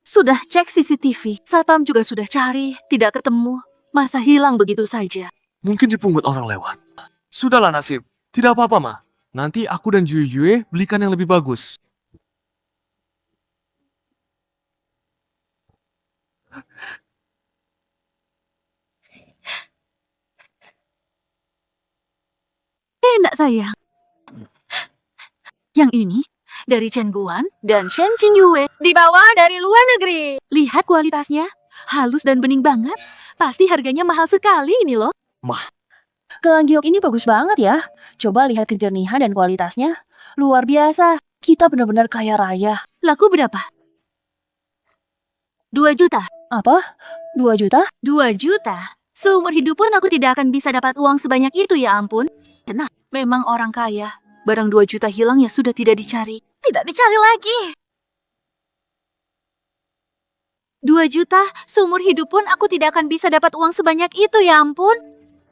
Sudah cek CCTV, satpam juga sudah cari, tidak ketemu. Masa hilang begitu saja. Mungkin dipungut orang lewat. Sudahlah nasib. Tidak apa-apa, Ma. Nanti aku dan Yue belikan yang lebih bagus. Enak sayang. Yang ini dari Chen Guan dan Shen Yue. Dibawa dari luar negeri. Lihat kualitasnya. Halus dan bening banget. Pasti harganya mahal sekali ini loh. Gelang giok ini bagus banget ya. Coba lihat kejernihan dan kualitasnya. Luar biasa. Kita benar-benar kaya raya. Laku berapa? 2 juta. Apa? 2 juta? 2 juta? Seumur hidup pun aku tidak akan bisa dapat uang sebanyak itu ya ampun. Nah, memang orang kaya. Barang 2 juta hilang ya sudah tidak dicari. Tidak dicari lagi. 2 juta, seumur hidup pun aku tidak akan bisa dapat uang sebanyak itu ya ampun.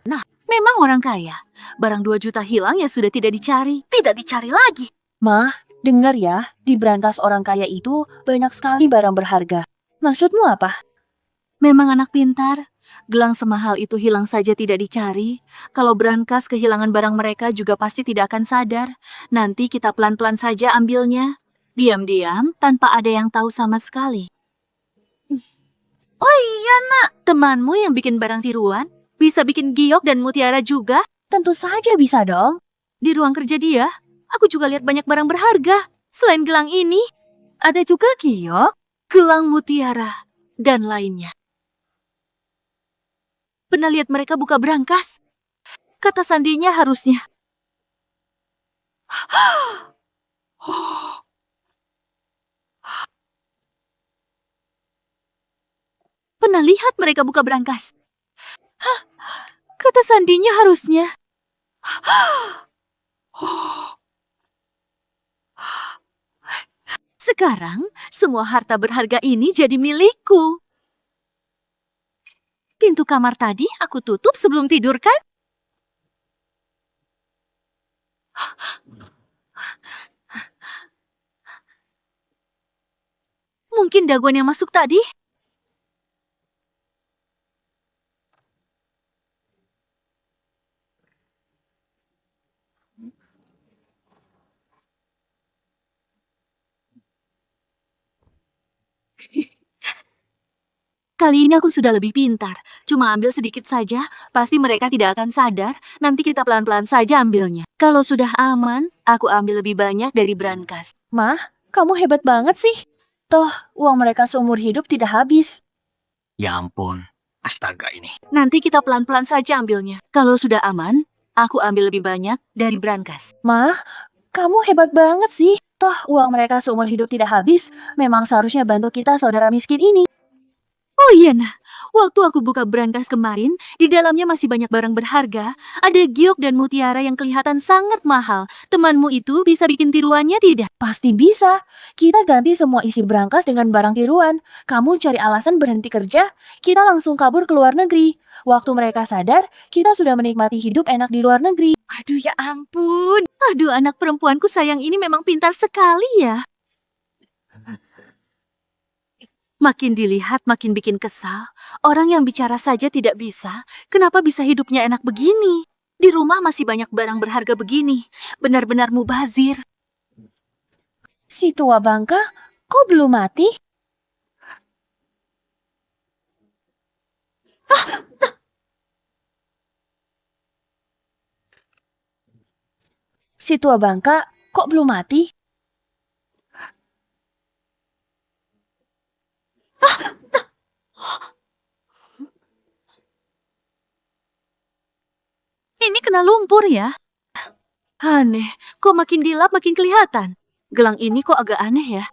Nah, memang orang kaya. Barang 2 juta hilang ya sudah tidak dicari. Tidak dicari lagi. Ma, dengar ya. Di brankas orang kaya itu banyak sekali barang berharga. Maksudmu apa? Memang anak pintar. Gelang semahal itu hilang saja tidak dicari. Kalau brankas kehilangan barang mereka juga pasti tidak akan sadar. Nanti kita pelan-pelan saja ambilnya. Diam-diam tanpa ada yang tahu sama sekali. Oh iya nak, temanmu yang bikin barang tiruan bisa bikin giok dan mutiara juga. Tentu saja bisa dong. Di ruang kerja dia, aku juga lihat banyak barang berharga. Selain gelang ini, ada juga giok, gelang mutiara, dan lainnya. Pernah lihat mereka buka brankas? Kata sandinya harusnya. Pernah lihat mereka buka brankas? Hah? Kata sandinya harusnya. Sekarang, semua harta berharga ini jadi milikku. Pintu kamar tadi aku tutup sebelum tidur kan? Mungkin daguan yang masuk tadi? Kali ini aku sudah lebih pintar. Cuma ambil sedikit saja, pasti mereka tidak akan sadar. Nanti kita pelan-pelan saja ambilnya. Kalau sudah aman, aku ambil lebih banyak dari brankas. Ma, kamu hebat banget sih. Toh, uang mereka seumur hidup tidak habis. Ya ampun, astaga ini. Nanti kita pelan-pelan saja ambilnya. Kalau sudah aman, aku ambil lebih banyak dari brankas. Ma, kamu hebat banget sih. Toh, uang mereka seumur hidup tidak habis. Memang seharusnya bantu kita saudara miskin ini. Oh iya nah, waktu aku buka brankas kemarin, di dalamnya masih banyak barang berharga. Ada giok dan mutiara yang kelihatan sangat mahal. Temanmu itu bisa bikin tiruannya tidak? Pasti bisa. Kita ganti semua isi brankas dengan barang tiruan. Kamu cari alasan berhenti kerja, kita langsung kabur ke luar negeri. Waktu mereka sadar, kita sudah menikmati hidup enak di luar negeri. Aduh ya ampun. Aduh anak perempuanku sayang ini memang pintar sekali ya. Makin dilihat makin bikin kesal. Orang yang bicara saja tidak bisa. Kenapa bisa hidupnya enak begini? Di rumah masih banyak barang berharga begini. Benar-benar mubazir. Si tua bangka, kok belum mati? Si tua bangka, kok belum mati? Ini kena lumpur ya? Aneh, kok makin dilap makin kelihatan. Gelang ini kok agak aneh ya?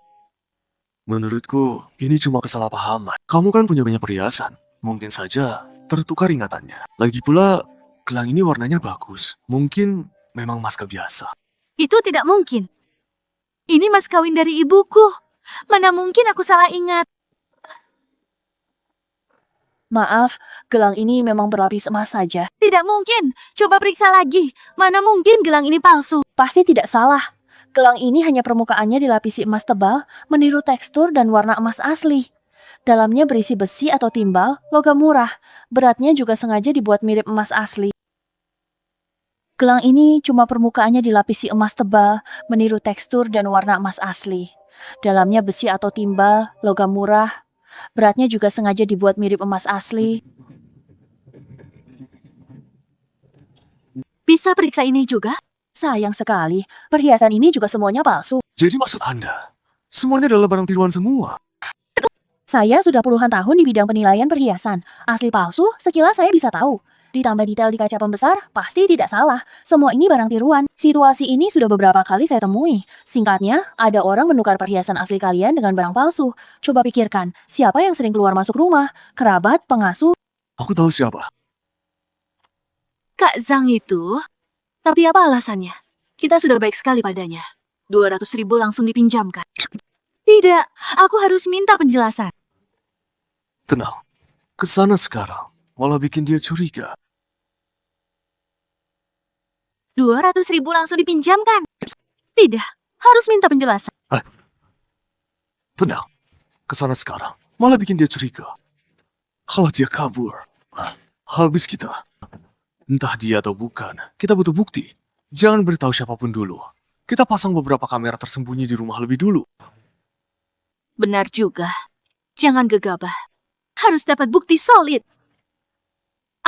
Menurutku, ini cuma kesalahpahaman. Kamu kan punya banyak perhiasan. Mungkin saja tertukar ingatannya. Lagi pula, gelang ini warnanya bagus. Mungkin memang mas biasa. Itu tidak mungkin. Ini mas kawin dari ibuku. Mana mungkin aku salah ingat. Maaf, gelang ini memang berlapis emas saja. Tidak mungkin. Coba periksa lagi. Mana mungkin gelang ini palsu. Pasti tidak salah. Gelang ini hanya permukaannya dilapisi emas tebal, meniru tekstur dan warna emas asli. Dalamnya berisi besi atau timbal, logam murah. Beratnya juga sengaja dibuat mirip emas asli. Gelang ini cuma permukaannya dilapisi emas tebal, meniru tekstur dan warna emas asli. Dalamnya besi atau timbal, logam murah. Beratnya juga sengaja dibuat mirip emas asli. Bisa periksa ini juga? Sayang sekali, perhiasan ini juga semuanya palsu. Jadi maksud Anda, semuanya adalah barang tiruan semua? Saya sudah puluhan tahun di bidang penilaian perhiasan. Asli palsu, sekilas saya bisa tahu. Ditambah detail di kaca pembesar, pasti tidak salah. Semua ini barang tiruan. Situasi ini sudah beberapa kali saya temui. Singkatnya, ada orang menukar perhiasan asli kalian dengan barang palsu. Coba pikirkan, siapa yang sering keluar masuk rumah? Kerabat, pengasuh? Aku tahu siapa. Kak Zhang itu. Tapi apa alasannya? Kita sudah baik sekali padanya. 200.000 langsung dipinjamkan. Tidak, aku harus minta penjelasan. Tenang, kesana sekarang malah bikin dia curiga. 200.000 langsung dipinjamkan. Tidak, harus minta penjelasan. Tenang, kesana sekarang malah bikin dia curiga. Kalau dia kabur, habis kita. Entah dia atau bukan, kita butuh bukti. Jangan beritahu siapapun dulu. Kita pasang beberapa kamera tersembunyi di rumah lebih dulu. Benar juga. Jangan gegabah. Harus dapat bukti solid.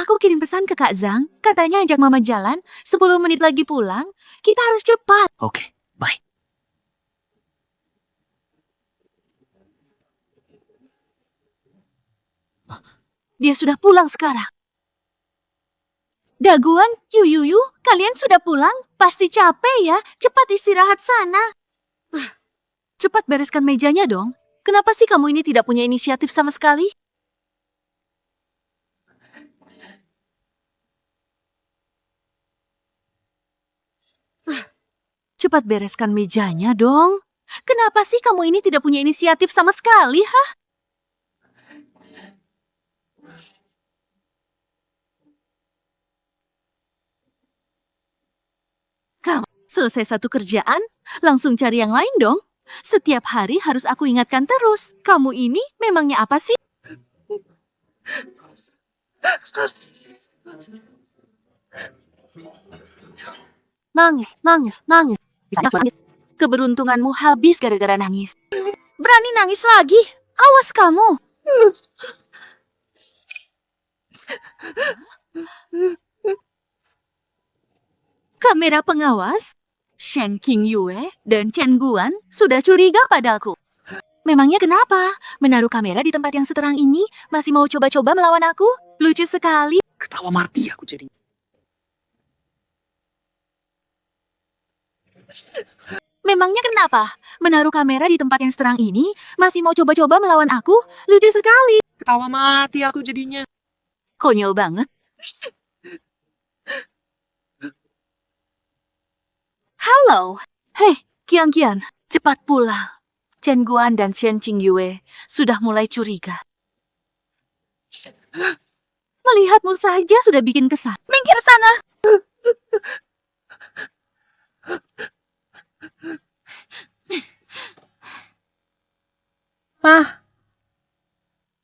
Aku kirim pesan ke Kak Zhang, katanya ajak Mama jalan, 10 menit lagi pulang. Kita harus cepat. Oke, baik. Dia sudah pulang sekarang. Daguan, Yuyuyu, kalian sudah pulang? Pasti capek ya, cepat istirahat sana. Cepat bereskan mejanya dong. Kenapa sih kamu ini tidak punya inisiatif sama sekali? Cepat bereskan mejanya dong. Kenapa sih kamu ini tidak punya inisiatif sama sekali, hah? Kamu selesai satu kerjaan, langsung cari yang lain dong. Setiap hari harus aku ingatkan terus. Kamu ini memangnya apa sih? Nangis, nangis, nangis. Keberuntunganmu habis gara-gara nangis. Berani nangis lagi? Awas kamu. Kamera pengawas, Shen King Yue dan Chen Guan sudah curiga padaku. Memangnya kenapa? Menaruh kamera di tempat yang seterang ini masih mau coba-coba melawan aku? Lucu sekali. Ketawa mati aku jadi. Memangnya kenapa? Menaruh kamera di tempat yang seterang ini masih mau coba-coba melawan aku? Lucu sekali. Ketawa mati aku jadinya. Konyol banget. Halo. Hei, Kian, cepat pulang. Chen Guan dan Shen Qing Yue sudah mulai curiga. Melihatmu saja sudah bikin kesal. Minggir sana.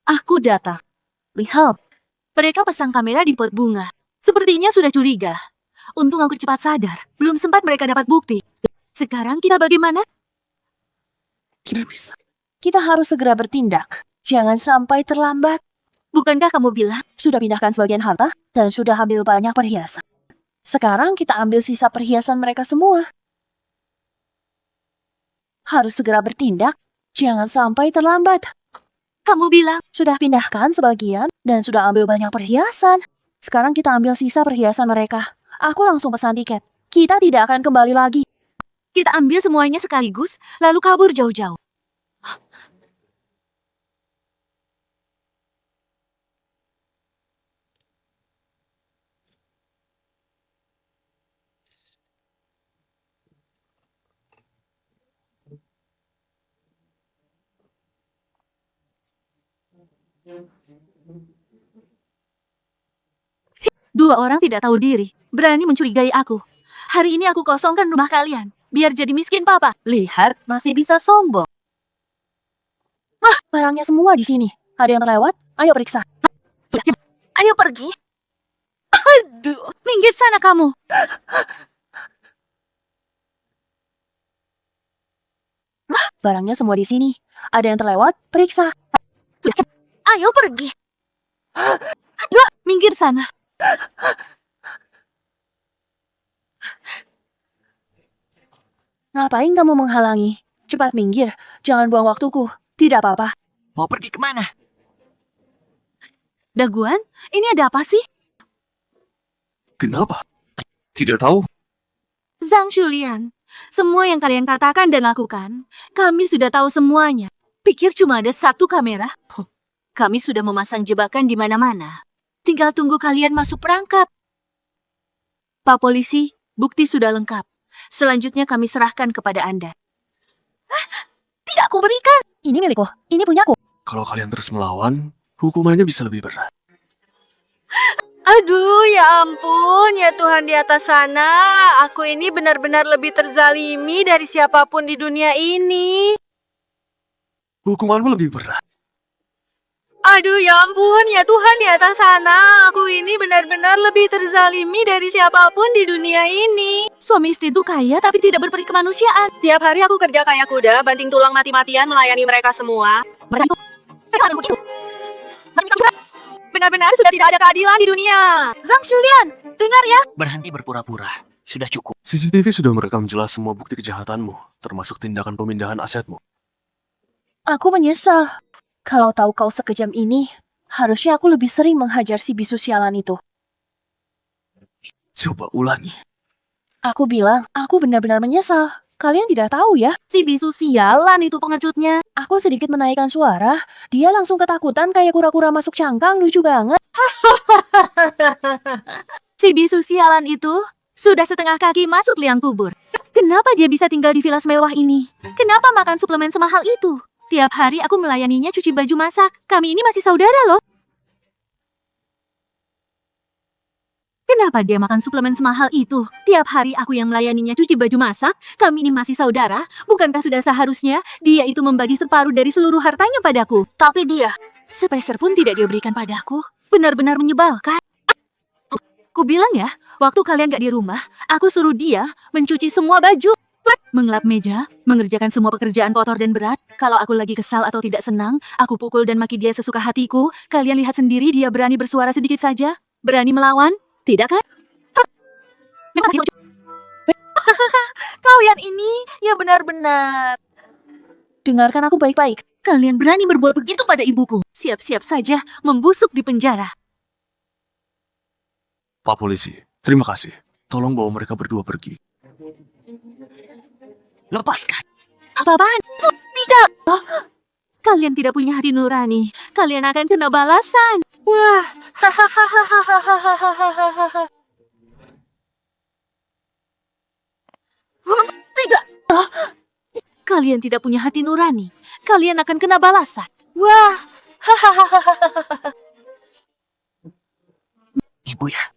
Aku datang. Lihat, mereka pasang kamera di pot bunga. Sepertinya sudah curiga. Untung aku cepat sadar. Belum sempat mereka dapat bukti. Sekarang kita bagaimana? Tidak bisa. Kita harus segera bertindak. Jangan sampai terlambat. Bukankah kamu bilang Sudah pindahkan sebagian harta dan sudah ambil banyak perhiasan. Sekarang kita ambil sisa perhiasan mereka semua. Harus segera bertindak. Jangan sampai terlambat. kamu bilang Sudah pindahkan sebagian dan sudah ambil banyak perhiasan. Sekarang kita ambil sisa perhiasan mereka. Aku langsung pesan tiket. Kita tidak akan kembali lagi. Kita ambil semuanya sekaligus, lalu kabur jauh-jauh. Dua orang tidak tahu diri, berani mencurigai aku. Hari ini aku kosongkan rumah kalian, biar jadi miskin papa. Lihat, masih bisa sombong. Barangnya semua di sini. Ada yang terlewat? Ayo periksa. Ayo pergi. Aduh, minggir sana kamu. Barangnya semua di sini. Ada yang terlewat? Periksa. Ayo pergi. Aduh, minggir sana. Ngapain kamu menghalangi? Cepat minggir. Jangan buang waktuku. Tidak apa-apa. Mau pergi kemana? Daguan, ini ada apa sih? Kenapa? Tidak tahu. Zhang Shulian, semua yang kalian katakan dan lakukan, kami sudah tahu semuanya. Pikir cuma ada satu kamera? Kami sudah memasang jebakan di mana-mana. Tinggal tunggu kalian masuk perangkap. Pak Polisi, bukti sudah lengkap. Selanjutnya kami serahkan kepada Anda. Tidak aku berikan. Ini milikku. Ini punyaku. Kalau kalian terus melawan, hukumannya bisa lebih berat. Aduh, ya ampun, ya Tuhan di atas sana. Aku ini benar-benar lebih terzalimi dari siapapun di dunia ini. Hukumanmu lebih berat. Aduh, ya ampun, ya Tuhan di atas sana. Aku ini benar-benar lebih terzalimi dari siapapun di dunia ini. Suami istri itu kaya tapi tidak berperi kemanusiaan. Tiap hari aku kerja kayak kuda, banting tulang mati-matian melayani mereka semua. Benar-benar sudah tidak ada keadilan di dunia. Zhang Shulian, dengar ya. Berhenti berpura-pura. Sudah cukup. CCTV sudah merekam jelas semua bukti kejahatanmu, termasuk tindakan pemindahan asetmu. Aku menyesal. Kalau tahu kau sekejam ini, harusnya aku lebih sering menghajar si bisu sialan itu. Coba ulangi. Aku bilang, aku benar-benar menyesal. Kalian tidak tahu ya? Si bisu sialan itu pengecutnya. Aku sedikit menaikkan suara, dia langsung ketakutan kayak kura-kura masuk cangkang, lucu banget. Si bisu sialan itu sudah setengah kaki masuk liang kubur. Kenapa dia bisa tinggal di villa semewah ini? Kenapa makan suplemen semahal itu? Tiap hari aku melayaninya cuci baju masak. Kami ini masih saudara loh. Kenapa dia makan suplemen semahal itu? Tiap hari aku yang melayaninya cuci baju masak. Kami ini masih saudara. Bukankah sudah seharusnya dia itu membagi separuh dari seluruh hartanya padaku? Tapi dia, sepeser pun tidak dia berikan padaku. Benar-benar menyebalkan. Ku bilang ya, waktu kalian gak di rumah, aku suruh dia mencuci semua baju. Mengelap meja, mengerjakan semua pekerjaan kotor dan berat. Kalau aku lagi kesal atau tidak senang, aku pukul dan maki dia sesuka hatiku. Kalian lihat sendiri dia berani bersuara sedikit saja. Berani melawan, tidak kan? Kalian ini ya benar-benar. Dengarkan aku baik-baik. Kalian berani berbuat begitu pada ibuku. Siap-siap saja membusuk di penjara. Pak Polisi, terima kasih. Tolong bawa mereka berdua pergi. Lepaskan. Apa-apaan? Tidak. Oh, kalian tidak punya hati nurani. Kalian akan kena balasan. Wah. Hahaha. Tidak. Oh, kalian tidak punya hati nurani. Kalian akan kena balasan. Wah. Hahaha. Ibu ya.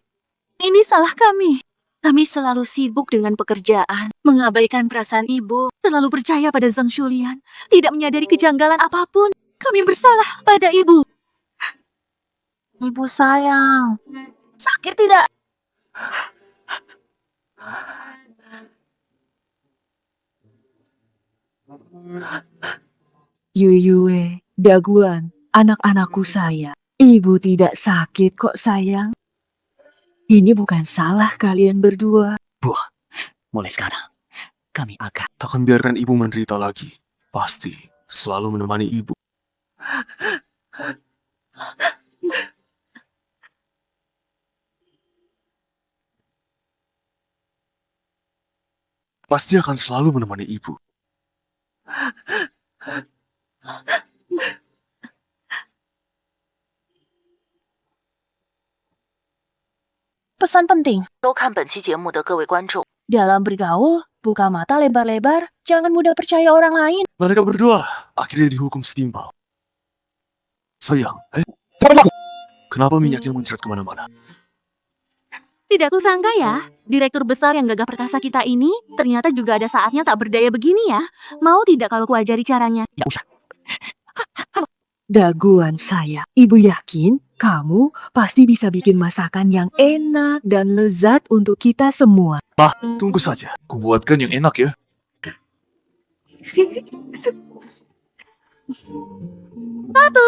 Ini salah kami. Kami selalu sibuk dengan pekerjaan, mengabaikan perasaan ibu, terlalu percaya pada Zhang Shulian, tidak menyadari kejanggalan apapun. Kami bersalah pada ibu. Ibu sayang, sakit tidak? Yuyue, Daguan, anak-anakku sayang. Ibu tidak sakit kok sayang. Ini bukan salah kalian berdua. Mulai sekarang, kami akan. Takkan biarkan ibu menderita lagi. Pasti selalu menemani ibu. pasti akan selalu menemani ibu. Pesan penting, 收看本期节目的各位观众， dalam bergaul, buka mata lebar-lebar, jangan mudah percaya orang lain. Mereka berdua akhirnya dihukum setimpal. Sayang, kenapa minyaknya muncrat kemana-mana? Tidak kusangka ya, direktur besar yang gagah perkasa kita ini ternyata juga ada saatnya tak berdaya begini ya. Mau tidak kalau kuajari caranya? Tidak usah. Daguan saya, ibu yakin kamu pasti bisa bikin masakan yang enak dan lezat untuk kita semua. Tunggu saja, kubuatkan yang enak ya. Satu,